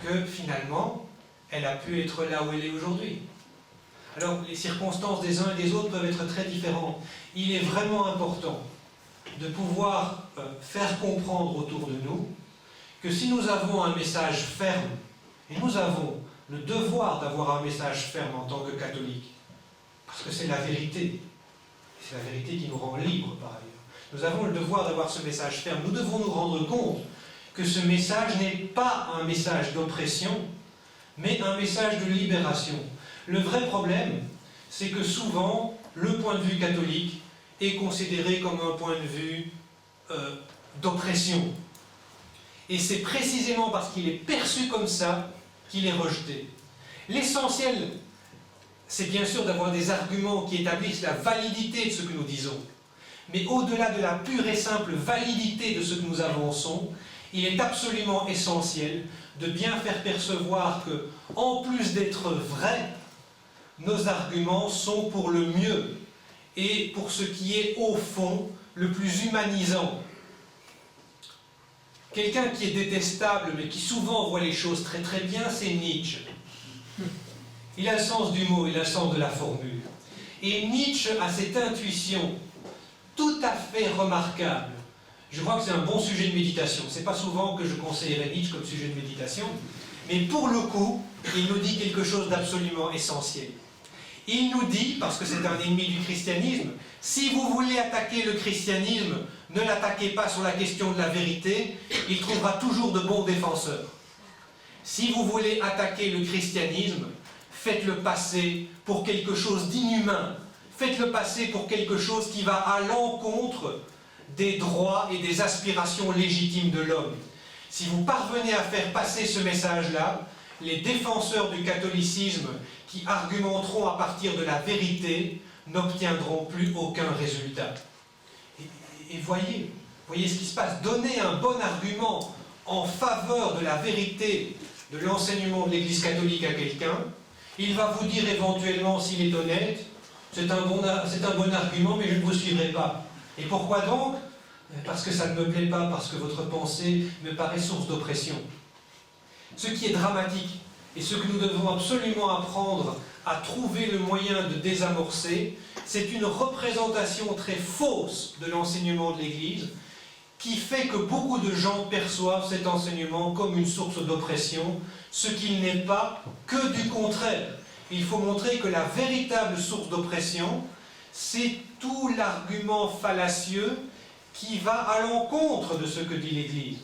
que finalement, elle a pu être là où elle est aujourd'hui. Alors, les circonstances des uns et des autres peuvent être très différentes. Il est vraiment important de pouvoir faire comprendre autour de nous que si nous avons un message ferme, et nous avons le devoir d'avoir un message ferme en tant que catholiques, parce que c'est la vérité qui nous rend libres par ailleurs. Nous avons le devoir d'avoir ce message ferme. Nous devons nous rendre compte que ce message n'est pas un message d'oppression, mais un message de libération. Le vrai problème, c'est que souvent, le point de vue catholique est considéré comme un point de vue d'oppression. Et c'est précisément parce qu'il est perçu comme ça qu'il est rejeté. L'essentiel, c'est bien sûr d'avoir des arguments qui établissent la validité de ce que nous disons. Mais au-delà de la pure et simple validité de ce que nous avançons, il est absolument essentiel de bien faire percevoir que, en plus d'être vrai, nos arguments sont pour le mieux et pour ce qui est au fond le plus humanisant. Quelqu'un qui est détestable mais qui souvent voit les choses très très bien, c'est Nietzsche. Il a le sens du mot, il a le sens de la formule. Et Nietzsche a cette intuition tout à fait remarquable. Je crois que c'est un bon sujet de méditation. C'est pas souvent que je conseillerais Nietzsche comme sujet de méditation, mais pour le coup, il nous dit quelque chose d'absolument essentiel. Il nous dit, parce que c'est un ennemi du christianisme, si vous voulez attaquer le christianisme, ne l'attaquez pas sur la question de la vérité, il trouvera toujours de bons défenseurs. Si vous voulez attaquer le christianisme, faites-le passer pour quelque chose d'inhumain, faites-le passer pour quelque chose qui va à l'encontre des droits et des aspirations légitimes de l'homme. Si vous parvenez à faire passer ce message-là, les défenseurs du catholicisme qui argumenteront à partir de la vérité n'obtiendront plus aucun résultat. Et voyez ce qui se passe. Donnez un bon argument en faveur de la vérité de l'enseignement de l'Église catholique à quelqu'un, il va vous dire éventuellement, s'il est honnête, c'est un bon argument, mais je ne vous suivrai pas. Et pourquoi donc? Parce que ça ne me plaît pas, parce que votre pensée me paraît source d'oppression. Ce qui est dramatique, et ce que nous devons absolument apprendre à trouver le moyen de désamorcer, c'est une représentation très fausse de l'enseignement de l'Église, qui fait que beaucoup de gens perçoivent cet enseignement comme une source d'oppression, ce qu'il n'est pas, que du contraire. Il faut montrer que la véritable source d'oppression, c'est tout l'argument fallacieux qui va à l'encontre de ce que dit l'Église.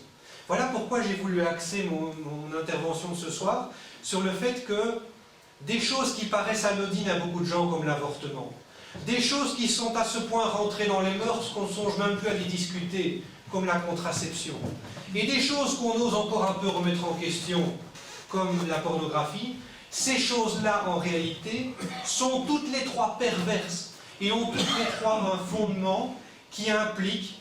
Voilà pourquoi j'ai voulu axer mon intervention de ce soir sur le fait que des choses qui paraissent anodines à beaucoup de gens comme l'avortement, des choses qui sont à ce point rentrées dans les mœurs qu'on ne songe même plus à les discuter, comme la contraception, et des choses qu'on ose encore un peu remettre en question, comme la pornographie, ces choses-là, en réalité, sont toutes les trois perverses et ont toutes les trois un fondement qui implique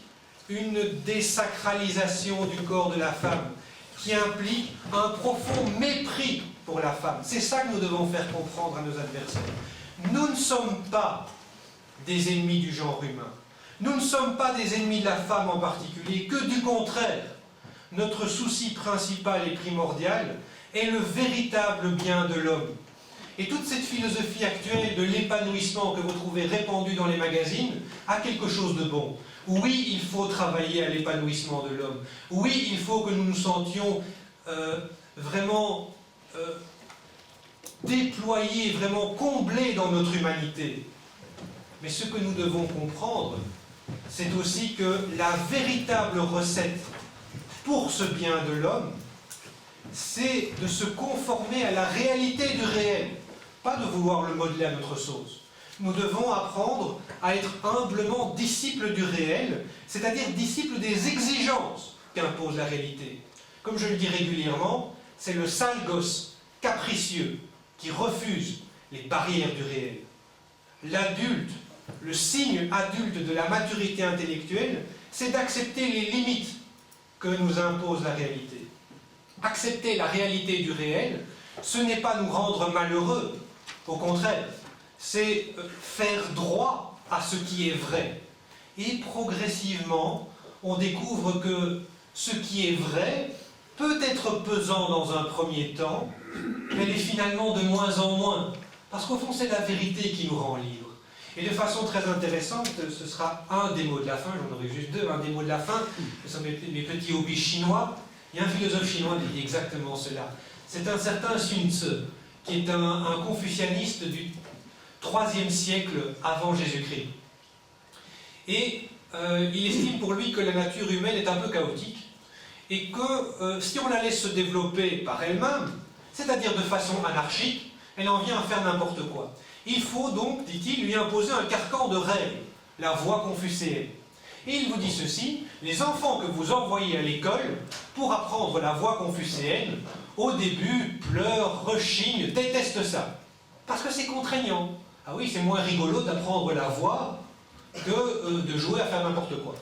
une désacralisation du corps de la femme, qui implique un profond mépris pour la femme. C'est ça que nous devons faire comprendre à nos adversaires. Nous ne sommes pas des ennemis du genre humain. Nous ne sommes pas des ennemis de la femme en particulier, que du contraire. Notre souci principal et primordial est le véritable bien de l'homme. Et toute cette philosophie actuelle de l'épanouissement que vous trouvez répandue dans les magazines a quelque chose de bon. Oui, il faut travailler à l'épanouissement de l'homme. Oui, il faut que nous nous sentions vraiment déployés, vraiment comblés dans notre humanité. Mais ce que nous devons comprendre, c'est aussi que la véritable recette pour ce bien de l'homme, c'est de se conformer à la réalité du réel, pas de vouloir le modeler à notre sauce. Nous devons apprendre à être humblement disciples du réel, c'est-à-dire disciples des exigences qu'impose la réalité. Comme je le dis régulièrement, c'est le sale gosse capricieux qui refuse les barrières du réel. L'adulte, le signe adulte de la maturité intellectuelle, c'est d'accepter les limites que nous impose la réalité. Accepter la réalité du réel, ce n'est pas nous rendre malheureux, au contraire, c'est faire droit à ce qui est vrai. Et progressivement, on découvre que ce qui est vrai peut être pesant dans un premier temps, mais l'est finalement de moins en moins, parce qu'au fond, c'est la vérité qui nous rend libres. Et de façon très intéressante, ce sera un des mots de la fin, j'en aurai juste deux, un des mots de la fin, ce sont mes petits hobbies chinois. Il y a un philosophe chinois qui dit exactement cela. C'est un certain Sun Tzu, qui est un confucianiste du IIIe siècle avant Jésus-Christ. Et il estime pour lui que la nature humaine est un peu chaotique, et que si on la laisse se développer par elle-même, c'est-à-dire de façon anarchique, elle en vient à faire n'importe quoi. Il faut donc, dit-il, lui imposer un carcan de règles, la voie confucéenne. Et il vous dit ceci, les enfants que vous envoyez à l'école pour apprendre la voie confucéenne, au début, pleurent, rechignent, détestent ça. Parce que c'est contraignant. Ah oui, c'est moins rigolo d'apprendre la voie que de jouer à faire n'importe quoi.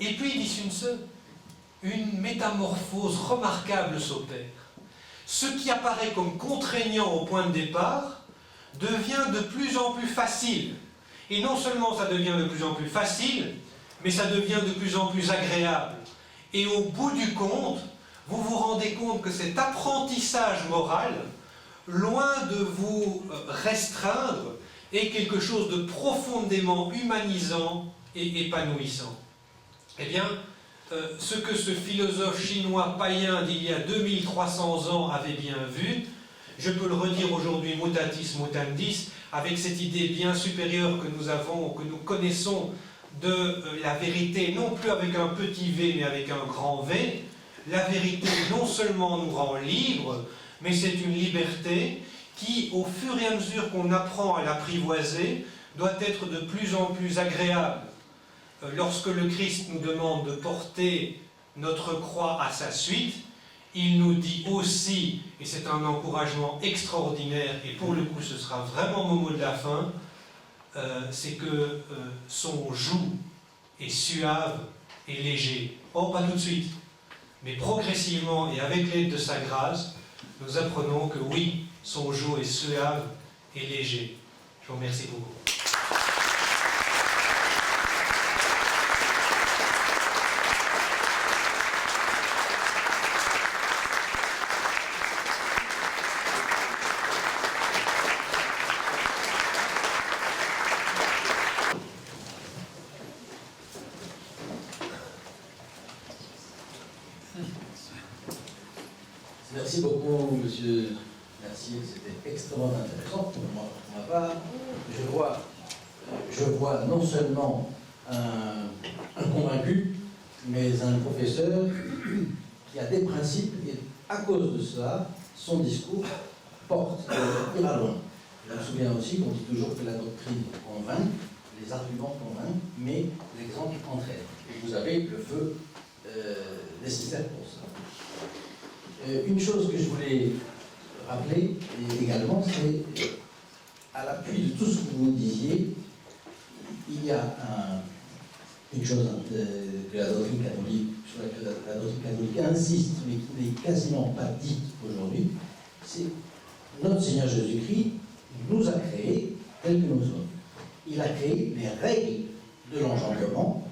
Et puis, dit Sun Tzu, une métamorphose remarquable s'opère. Ce qui apparaît comme contraignant au point de départ devient de plus en plus facile. Et non seulement ça devient de plus en plus facile, mais ça devient de plus en plus agréable. Et au bout du compte, vous vous rendez compte que cet apprentissage moral, loin de vous restreindre, est quelque chose de profondément humanisant et épanouissant. Eh bien, ce que ce philosophe chinois païen d'il y a 2300 ans avait bien vu, je peux le redire aujourd'hui mutatis mutandis, avec cette idée bien supérieure que nous avons, que nous connaissons de la vérité, non plus avec un petit v, mais avec un grand V. La vérité non seulement nous rend libres, mais c'est une liberté qui, au fur et à mesure qu'on apprend à l'apprivoiser, doit être de plus en plus agréable. Lorsque le Christ nous demande de porter notre croix à sa suite, il nous dit aussi, et c'est un encouragement extraordinaire, et pour le coup ce sera vraiment mon mot de la fin, c'est que son joug est suave et léger. Oh, pas tout de suite, mais progressivement et avec l'aide de sa grâce, nous apprenons que oui, son joug est suave et léger. Je vous remercie beaucoup. Merci beaucoup, monsieur Mercier, c'était extrêmement intéressant pour moi, pour ma part. Je vois non seulement un convaincu, mais un professeur qui a des principes et à cause de cela, son discours ira loin. Je me souviens aussi qu'on dit toujours que la doctrine convainc, les arguments convainquent, mais l'exemple entraîne. Et vous avez le feu nécessaire pour ça. Une chose que je voulais rappeler également, c'est à l'appui de tout ce que vous disiez, il y a une chose que la doctrine catholique, sur laquelle la doctrine catholique insiste, mais qui n'est quasiment pas dite aujourd'hui, c'est notre Seigneur Jésus-Christ nous a créés tels que nous sommes. Il a créé les règles de l'engendrement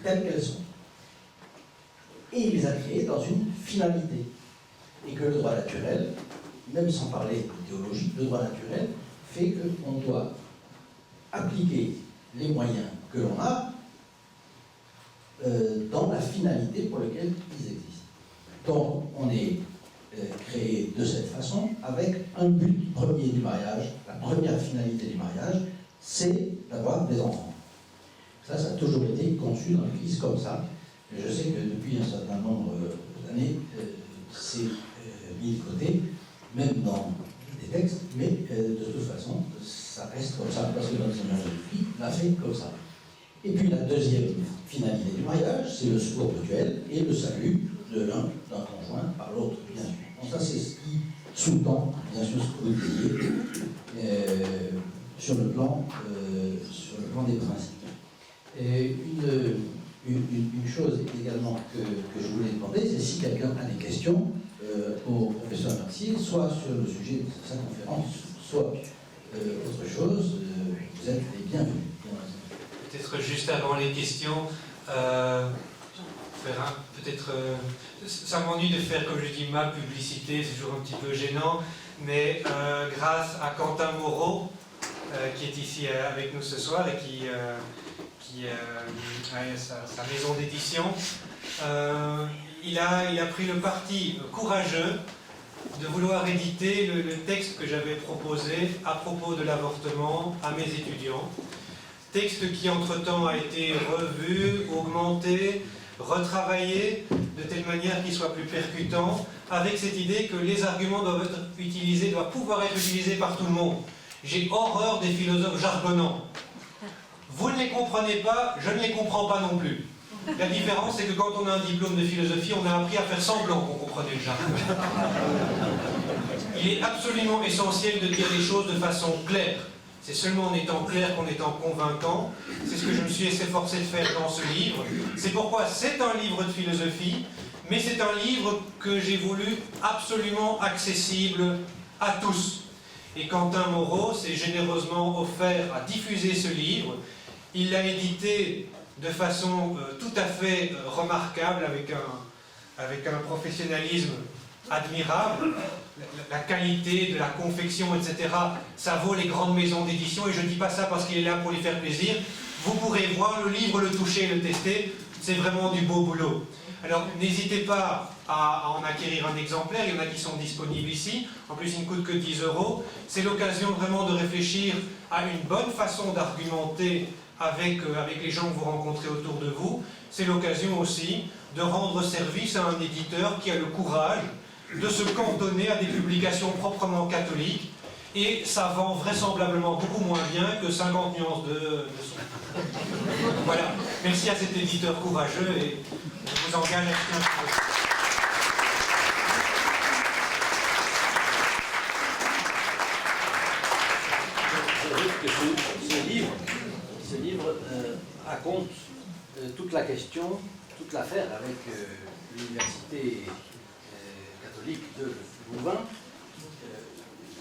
telles qu'elles sont. Et il les a créées dans une finalité. Et que le droit naturel, même sans parler de théologie, le droit naturel fait qu'on doit appliquer les moyens que l'on a dans la finalité pour laquelle ils existent. Donc, on est créé de cette façon, avec un but premier du mariage. La première finalité du mariage, c'est d'avoir des enfants. Ça a toujours été conçu dans l'Église comme ça. Et je sais que depuis un certain nombre d'années, c'est mis de côté, même dans des textes, mais de toute façon, ça reste comme ça, parce que notre Seigneur Jésus-Christ l'a fait comme ça. Et puis la deuxième finalité du mariage, c'est le secours mutuel et le salut de l'un d'un conjoint par l'autre, bien sûr. Donc ça, c'est ce qui sous-tend, bien sûr, ce que vous disiez, sur le plan des principes. Et une chose également que je voulais demander, c'est si quelqu'un a des questions au professeur Mercier, soit sur le sujet de sa conférence, soit autre chose, vous êtes les bienvenus. Peut-être juste avant les questions, ça m'ennuie de faire, comme je dis, ma publicité, c'est toujours un petit peu gênant, mais grâce à Quentin Moreau, qui est ici avec nous ce soir et qui a sa maison d'édition, il a pris le parti courageux de vouloir éditer le texte que j'avais proposé à propos de l'avortement à mes étudiants. Texte qui entre-temps a été revu, augmenté, retravaillé de telle manière qu'il soit plus percutant, avec cette idée que les arguments doivent pouvoir être utilisés par tout le monde. J'ai horreur des philosophes jargonnants. Vous ne les comprenez pas, je ne les comprends pas non plus. La différence, c'est que quand on a un diplôme de philosophie, on a appris à faire semblant qu'on comprenait le jargon. Il est absolument essentiel de dire les choses de façon claire. C'est seulement en étant clair qu'en étant convaincant. C'est ce que je me suis efforcé de faire dans ce livre. C'est pourquoi c'est un livre de philosophie, mais c'est un livre que j'ai voulu absolument accessible à tous. Et Quentin Moreau s'est généreusement offert à diffuser ce livre. Il l'a édité de façon tout à fait remarquable, avec un professionnalisme admirable. La qualité de la confection, etc., ça vaut les grandes maisons d'édition, et je ne dis pas ça parce qu'il est là pour lui faire plaisir. Vous pourrez voir le livre, le toucher, le tester, c'est vraiment du beau boulot. Alors n'hésitez pas à en acquérir un exemplaire, il y en a qui sont disponibles ici, en plus il ne coûte que 10 €. C'est l'occasion vraiment de réfléchir à une bonne façon d'argumenter avec les gens que vous rencontrez autour de vous. C'est l'occasion aussi de rendre service à un éditeur qui a le courage de se cantonner à des publications proprement catholiques, et ça vend vraisemblablement beaucoup moins bien que 50 nuances de son. Voilà, merci à cet éditeur courageux, et je vous engage à acheter un peu. Ce livre raconte toute la question, toute l'affaire avec l'université catholique de Louvain,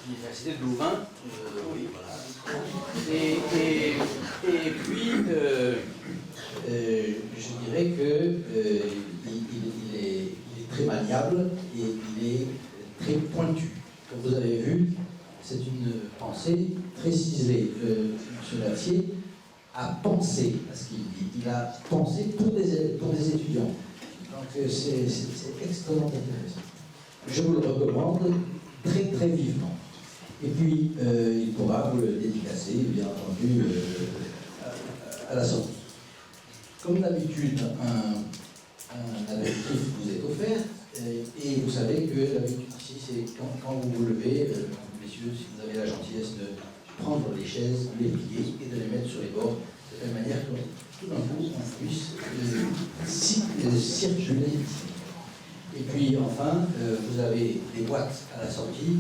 l'université de Louvain, oui, voilà. Et puis, je dirais que il est très maniable et il est très pointu. Comme vous avez vu, c'est une pensée très ciselée. M. Mercier a pensé à ce qu'il dit. Il a pensé pour des étudiants. Donc c'est extrêmement intéressant. Je vous le recommande très très vivement. Et puis il pourra vous le dédicacer, bien entendu, à la sortie. Comme d'habitude, un apéritif vous est offert. Et vous savez que l'habitude ici, c'est quand vous vous levez, messieurs, si vous avez la gentillesse de prendre les chaises, les plier et de les mettre sur les bords, de telle manière que tout d'un coup, on puisse circuler ici. Et puis enfin, vous avez des boîtes à la sortie,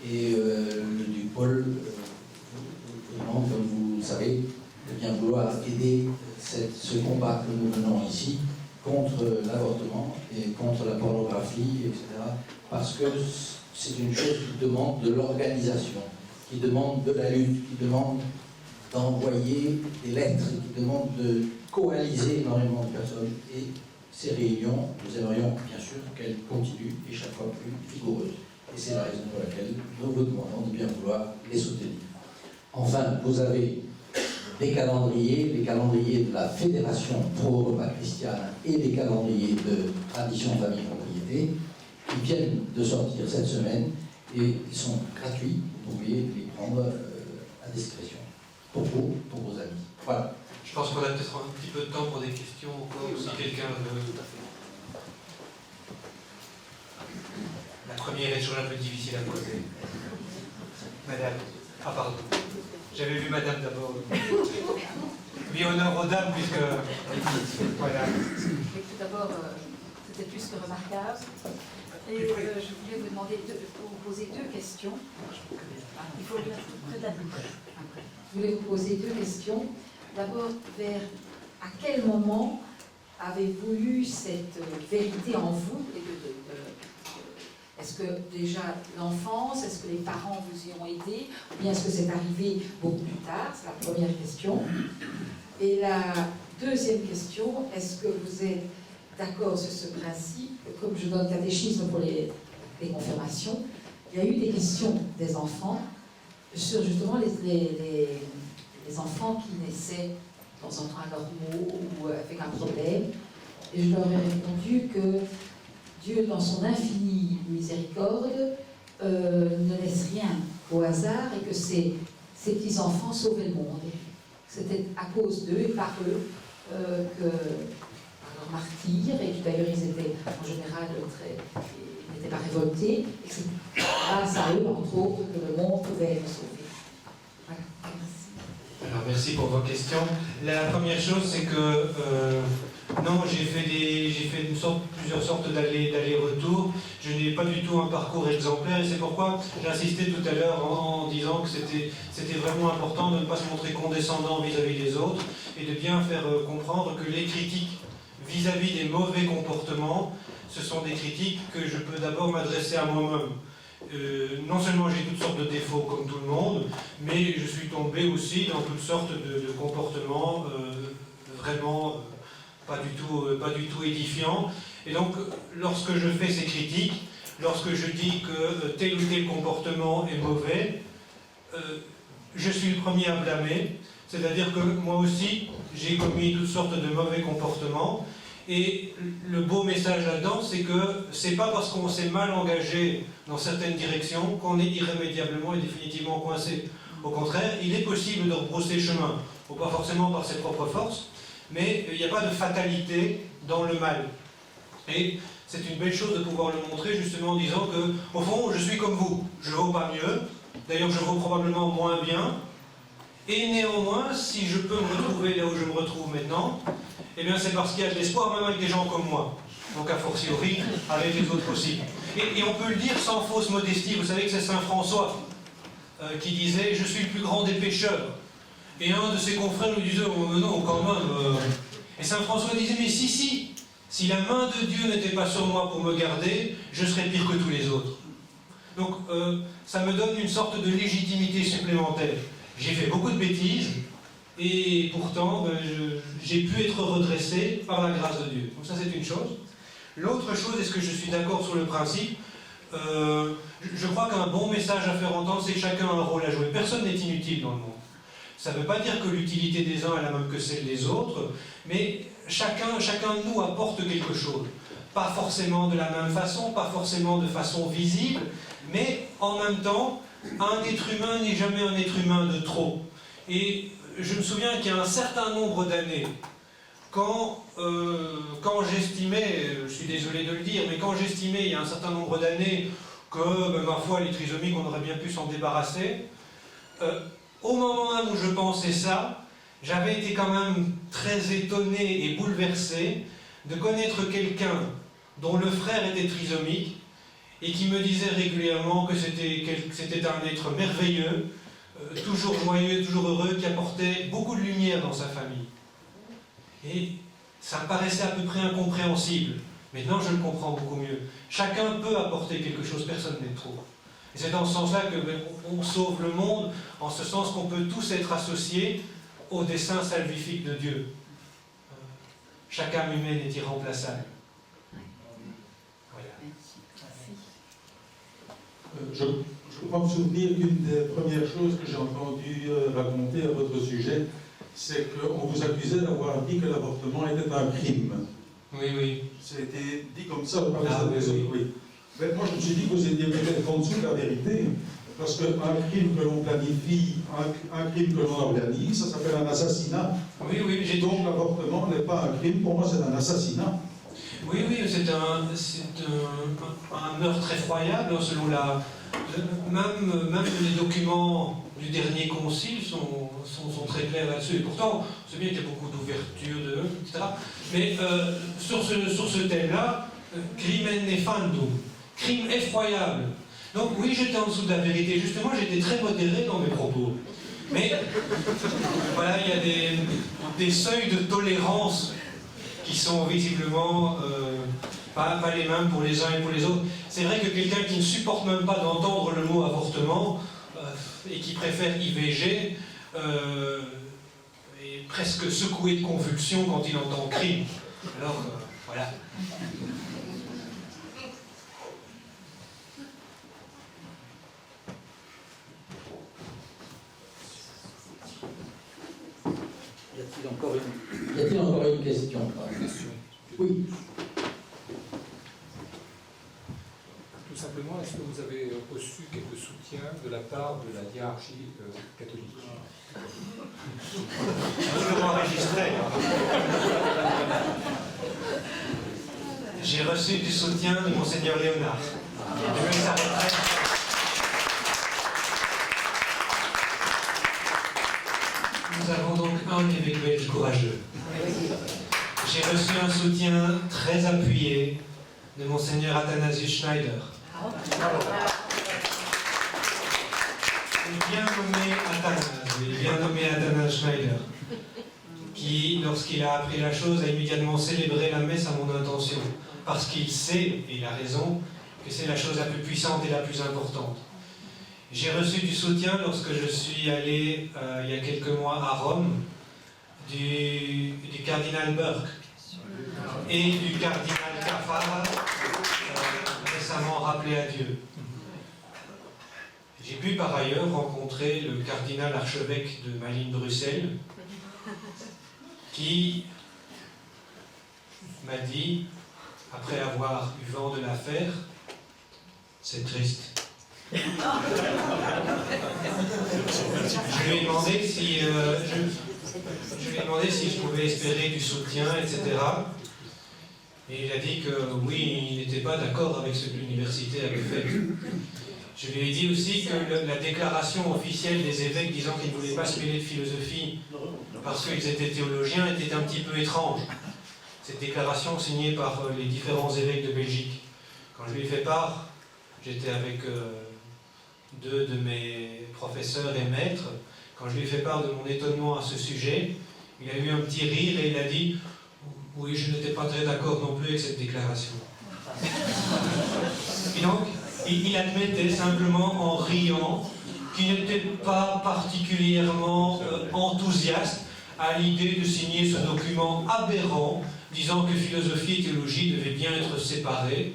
et le duc Paul vous demande, comme vous le savez, de bien vouloir aider ce combat que nous menons ici contre l'avortement et contre la pornographie, etc. Parce que c'est une chose qui demande de l'organisation, qui demande de la lutte, qui demande d'envoyer des lettres, qui demande de coaliser énormément de personnes. Et ces réunions, nous aimerions bien sûr qu'elles continuent et chaque fois plus vigoureuses. Et c'est la raison pour laquelle nous vous demandons de bien vouloir les soutenir. Enfin, vous avez les calendriers de la Fédération pro-Europa Christiana et les calendriers de Tradition, Famille, Propriété, qui viennent de sortir cette semaine, et ils sont gratuits. Vous pouvez les prendre à discrétion pour vous, pour vos amis. Voilà. Je pense qu'on a peut-être un petit peu de temps pour des questions encore, si quelqu'un veut. La première est toujours un peu difficile à poser. Madame. Ah, pardon. J'avais vu madame d'abord. Oui, honneur aux dames, puisque. Voilà. Tout d'abord, c'était plus que remarquable. Et je voulais vous demander, vous poser deux questions. Il faut le mettre près de la bouche. Je voulais vous poser deux questions. D'abord, à quel moment avez-vous eu cette vérité en vous? Est-ce que déjà l'enfance, est-ce que les parents vous y ont aidé, ou bien est-ce que c'est arrivé beaucoup plus tard? C'est la première question. Et la deuxième question, est-ce que vous êtes d'accord sur ce principe? Comme je donne catéchisme pour les confirmations, il y a eu des questions des enfants sur justement les enfants qui naissaient de temps en temps anormaux ou avec un problème. Et je leur ai répondu que Dieu, dans son infinie miséricorde, ne laisse rien au hasard, et que ces petits-enfants sauvaient le monde. C'était à cause d'eux et par eux, par leur martyr, et d'ailleurs ils étaient en général ils n'étaient pas révoltés, et que c'est grâce à eux, entre autres, que le monde pouvait être sauvé. Voilà, merci. Alors merci pour vos questions. La première chose, c'est que non, j'ai fait plusieurs sortes d'allers-retours. Je n'ai pas du tout un parcours exemplaire, et c'est pourquoi j'ai insisté tout à l'heure en disant que c'était vraiment important de ne pas se montrer condescendant vis-à-vis des autres, et de bien faire comprendre que les critiques vis-à-vis des mauvais comportements, ce sont des critiques que je peux d'abord m'adresser à moi-même. Non seulement j'ai toutes sortes de défauts comme tout le monde, mais je suis tombé aussi dans toutes sortes de comportements vraiment pas du tout édifiants. Et donc, lorsque je fais ces critiques, lorsque je dis que tel ou tel comportement est mauvais, je suis le premier à blâmer. C'est-à-dire que moi aussi, j'ai commis toutes sortes de mauvais comportements. Et le beau message là-dedans, c'est que c'est pas parce qu'on s'est mal engagé dans certaines directions qu'on est irrémédiablement et définitivement coincé. Au contraire, il est possible de rebrousser chemin. Pas forcément par ses propres forces, mais il n'y a pas de fatalité dans le mal. Et c'est une belle chose de pouvoir le montrer justement en disant que, au fond, je suis comme vous. Je ne vaux pas mieux. D'ailleurs, je vaux probablement moins bien. Et néanmoins, si je peux me retrouver là où je me retrouve maintenant, eh bien c'est parce qu'il y a de l'espoir même avec des gens comme moi. Donc a fortiori, avec les autres aussi. Et on peut le dire sans fausse modestie. Vous savez que c'est Saint François qui disait « Je suis le plus grand des pécheurs ». Et un de ses confrères lui disait « Oh non, quand même ». Et Saint François disait « Mais si la main de Dieu n'était pas sur moi pour me garder, je serais pire que tous les autres ». Donc ça me donne une sorte de légitimité supplémentaire. J'ai fait beaucoup de bêtises, et pourtant, j'ai pu être redressé par la grâce de Dieu. Donc ça, c'est une chose. L'autre chose, est-ce que je suis d'accord sur le principe je crois qu'un bon message à faire entendre, c'est que chacun a un rôle à jouer. Personne n'est inutile dans le monde. Ça ne veut pas dire que l'utilité des uns est la même que celle des autres, mais chacun de nous apporte quelque chose. Pas forcément de la même façon, pas forcément de façon visible, mais en même temps, un être humain n'est jamais un être humain de trop. Et je me souviens qu'il y a un certain nombre d'années, quand j'estimais, je suis désolé de le dire, mais quand j'estimais il y a un certain nombre d'années que, ma foi, les trisomiques, on aurait bien pu s'en débarrasser, au moment même où je pensais ça, j'avais été quand même très étonné et bouleversé de connaître quelqu'un dont le frère était trisomique et qui me disait régulièrement que c'était un être merveilleux, toujours joyeux, toujours heureux, qui apportait beaucoup de lumière dans sa famille. Et ça me paraissait à peu près incompréhensible. Maintenant, je le comprends beaucoup mieux. Chacun peut apporter quelque chose, personne n'est trop. Et c'est dans ce sens-là qu'on sauve le monde, en ce sens qu'on peut tous être associés au dessein salvifique de Dieu. Chaque âme humaine est irremplaçable. Voilà. Je crois me souvenir qu'une des premières choses que j'ai entendu raconter à votre sujet, c'est qu'on vous accusait d'avoir dit que l'avortement était un crime. Oui, oui. Ça a été dit comme ça par les autres, oui. Mais moi, je me suis dit que vous étiez peut-être en dessous de la vérité, parce qu'un crime que l'on planifie, un crime que l'on organise, ça s'appelle un assassinat. Oui, oui. Donc l'avortement n'est pas un crime, pour moi c'est un assassinat. Oui, oui, c'est un meurtre effroyable, selon la... Même les documents du dernier concile sont très clairs là-dessus. Et pourtant, c'est bien qu'il y a beaucoup d'ouverture, etc. Mais sur ce thème-là, crimen nefandum, crime effroyable. Donc oui, j'étais en dessous de la vérité. Justement, j'étais très modéré dans mes propos. Mais voilà, il y a des seuils de tolérance qui sont visiblement pas les mêmes pour les uns et pour les autres. C'est vrai que quelqu'un qui ne supporte même pas d'entendre le mot avortement et qui préfère IVG est presque secoué de convulsions quand il entend crime. Alors, voilà. Y a-t-il encore une question? Oui. Tout simplement, est-ce que vous avez reçu quelques soutiens de la part de la hiérarchie catholique? Je m'enregistrer. J'ai reçu du soutien de Monseigneur Léonard. Depuis sa retraite. Nous avons donc un évêque belge courageux. J'ai reçu un soutien très appuyé de Monseigneur Athanasius Schneider. Bien nommé Athanasius Schneider, qui, lorsqu'il a appris la chose, a immédiatement célébré la messe à mon intention, parce qu'il sait, et il a raison, que c'est la chose la plus puissante et la plus importante. J'ai reçu du soutien lorsque je suis allé, il y a quelques mois, à Rome, du cardinal Burke et du cardinal Caffarra, récemment rappelé à Dieu. J'ai pu par ailleurs rencontrer le cardinal archevêque de Malines-Bruxelles, qui m'a dit, après avoir eu vent de l'affaire, c'est triste. Je lui ai demandé si je pouvais espérer du soutien, etc. Et il a dit que oui, il n'était pas d'accord avec ce que l'université avait fait. Je lui ai dit aussi que la déclaration officielle des évêques disant qu'ils ne voulaient pas se mêler de philosophie parce qu'ils étaient théologiens était un petit peu étrange. Cette déclaration signée par les différents évêques de Belgique. Quand je lui ai fait part, j'étais avec deux de mes professeurs et maîtres. Quand je lui ai fait part de mon étonnement à ce sujet, il a eu un petit rire et il a dit « Oui, je n'étais pas très d'accord non plus avec cette déclaration. » Et donc, il admettait simplement en riant qu'il n'était pas particulièrement enthousiaste à l'idée de signer ce document aberrant disant que philosophie et théologie devaient bien être séparées.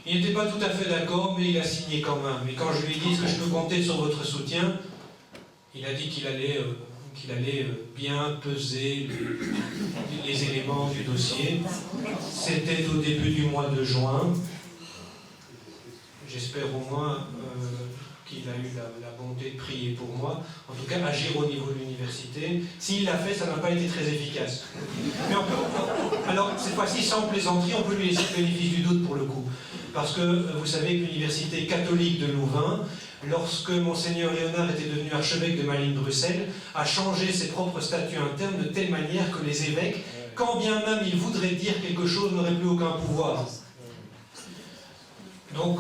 Il n'était pas tout à fait d'accord, mais il a signé quand même. Et quand je lui ai dit « Est-ce que je peux compter sur votre soutien ?», il a dit qu'il allait bien peser les éléments du dossier. C'était au début du mois de juin. J'espère au moins qu'il a eu la bonté de prier pour moi, en tout cas agir au niveau de l'université. S'il l'a fait, ça n'a pas été très efficace. Mais alors, cette fois-ci, sans plaisanterie, on peut lui laisser le bénéfice du doute pour le coup. Parce que vous savez que l'université catholique de Louvain, lorsque Monseigneur Léonard était devenu archevêque de Malines-Bruxelles, a changé ses propres statuts internes de telle manière que les évêques, quand bien même ils voudraient dire quelque chose, n'auraient plus aucun pouvoir. Donc,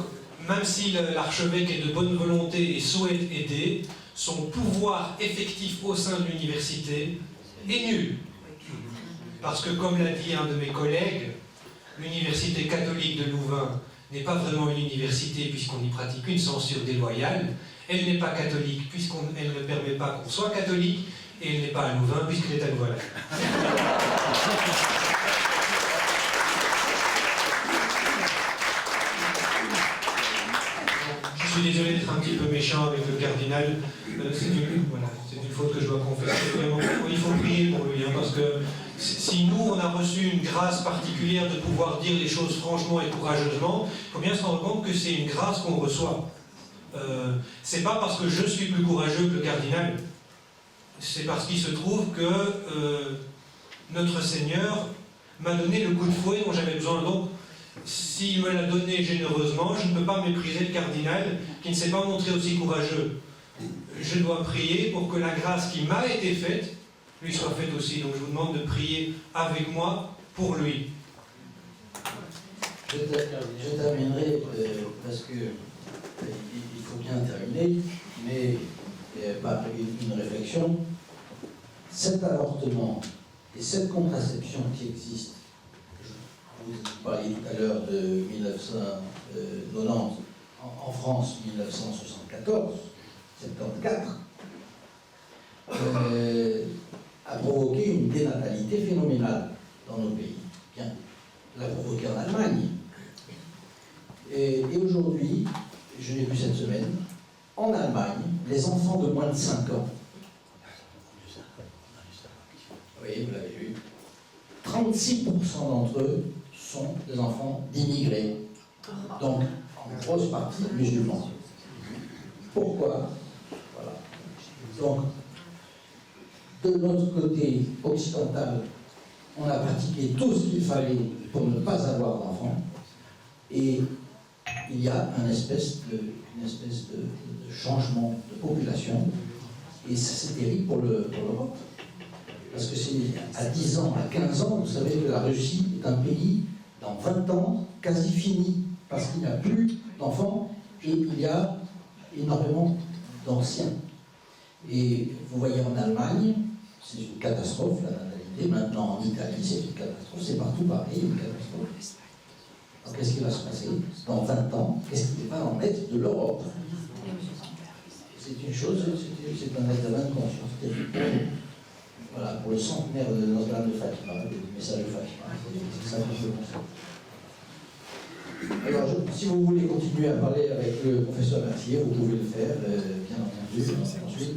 même si l'archevêque est de bonne volonté et souhaite aider, son pouvoir effectif au sein de l'université est nul. Parce que, comme l'a dit un de mes collègues, l'université catholique de Louvain n'est pas vraiment une université puisqu'on y pratique une censure déloyale. Elle n'est pas catholique puisqu'elle ne permet pas qu'on soit catholique. Et elle n'est pas à Louvain puisqu'elle est à Louvain. Je suis désolé d'être un petit peu méchant avec le cardinal. C'est une faute que je dois confesser. Vraiment, il faut prier pour lui, parce que si nous, on a reçu une grâce particulière de pouvoir dire les choses franchement et courageusement, il faut bien se rendre compte que c'est une grâce qu'on reçoit. C'est pas parce que je suis plus courageux que le cardinal, c'est parce qu'il se trouve que notre Seigneur m'a donné le coup de fouet dont j'avais besoin. Donc, s'il me l'a donné généreusement, je ne peux pas mépriser le cardinal qui ne s'est pas montré aussi courageux. Je dois prier pour que la grâce qui m'a été faite lui soit faite aussi. Donc je vous demande de prier avec moi pour lui. Je terminerai parce que il faut bien terminer, mais par une réflexion. Cet avortement et cette contraception qui existe, vous parliez tout à l'heure de 1990, en France 1974, 74, a provoqué une dénatalité phénoménale dans nos pays. Bien, l'a provoqué en Allemagne. Et aujourd'hui, je l'ai vu cette semaine, en Allemagne, les enfants de moins de 5 ans, oui, vous l'avez vu, 36% d'entre eux sont des enfants d'immigrés, donc en grosse partie musulmans. Pourquoi? Voilà. Donc, de notre côté occidental, on a pratiqué tout ce qu'il fallait pour ne pas avoir d'enfants, et il y a une espèce de changement de population, et c'est terrible pour l'Europe. Parce que c'est à 10 ans, à 15 ans, vous savez que la Russie est un pays, dans 20 ans, quasi fini, parce qu'il n'y a plus d'enfants, et il y a énormément d'anciens. Et vous voyez en Allemagne, c'est une catastrophe, la natalité. Maintenant en Italie, c'est une catastrophe. C'est partout pareil, une catastrophe. Alors, qu'est-ce qui va se passer dans 20 ans? Qu'est-ce qui va en être de l'Europe? C'est une chose, c'est un examen de conscience. Voilà, pour le centenaire de Notre-Dame de Fatima, du message de Fatima, c'est ça que je pense. Alors, si vous voulez continuer à parler avec le professeur Mercier, vous pouvez le faire, bien entendu. Ensuite,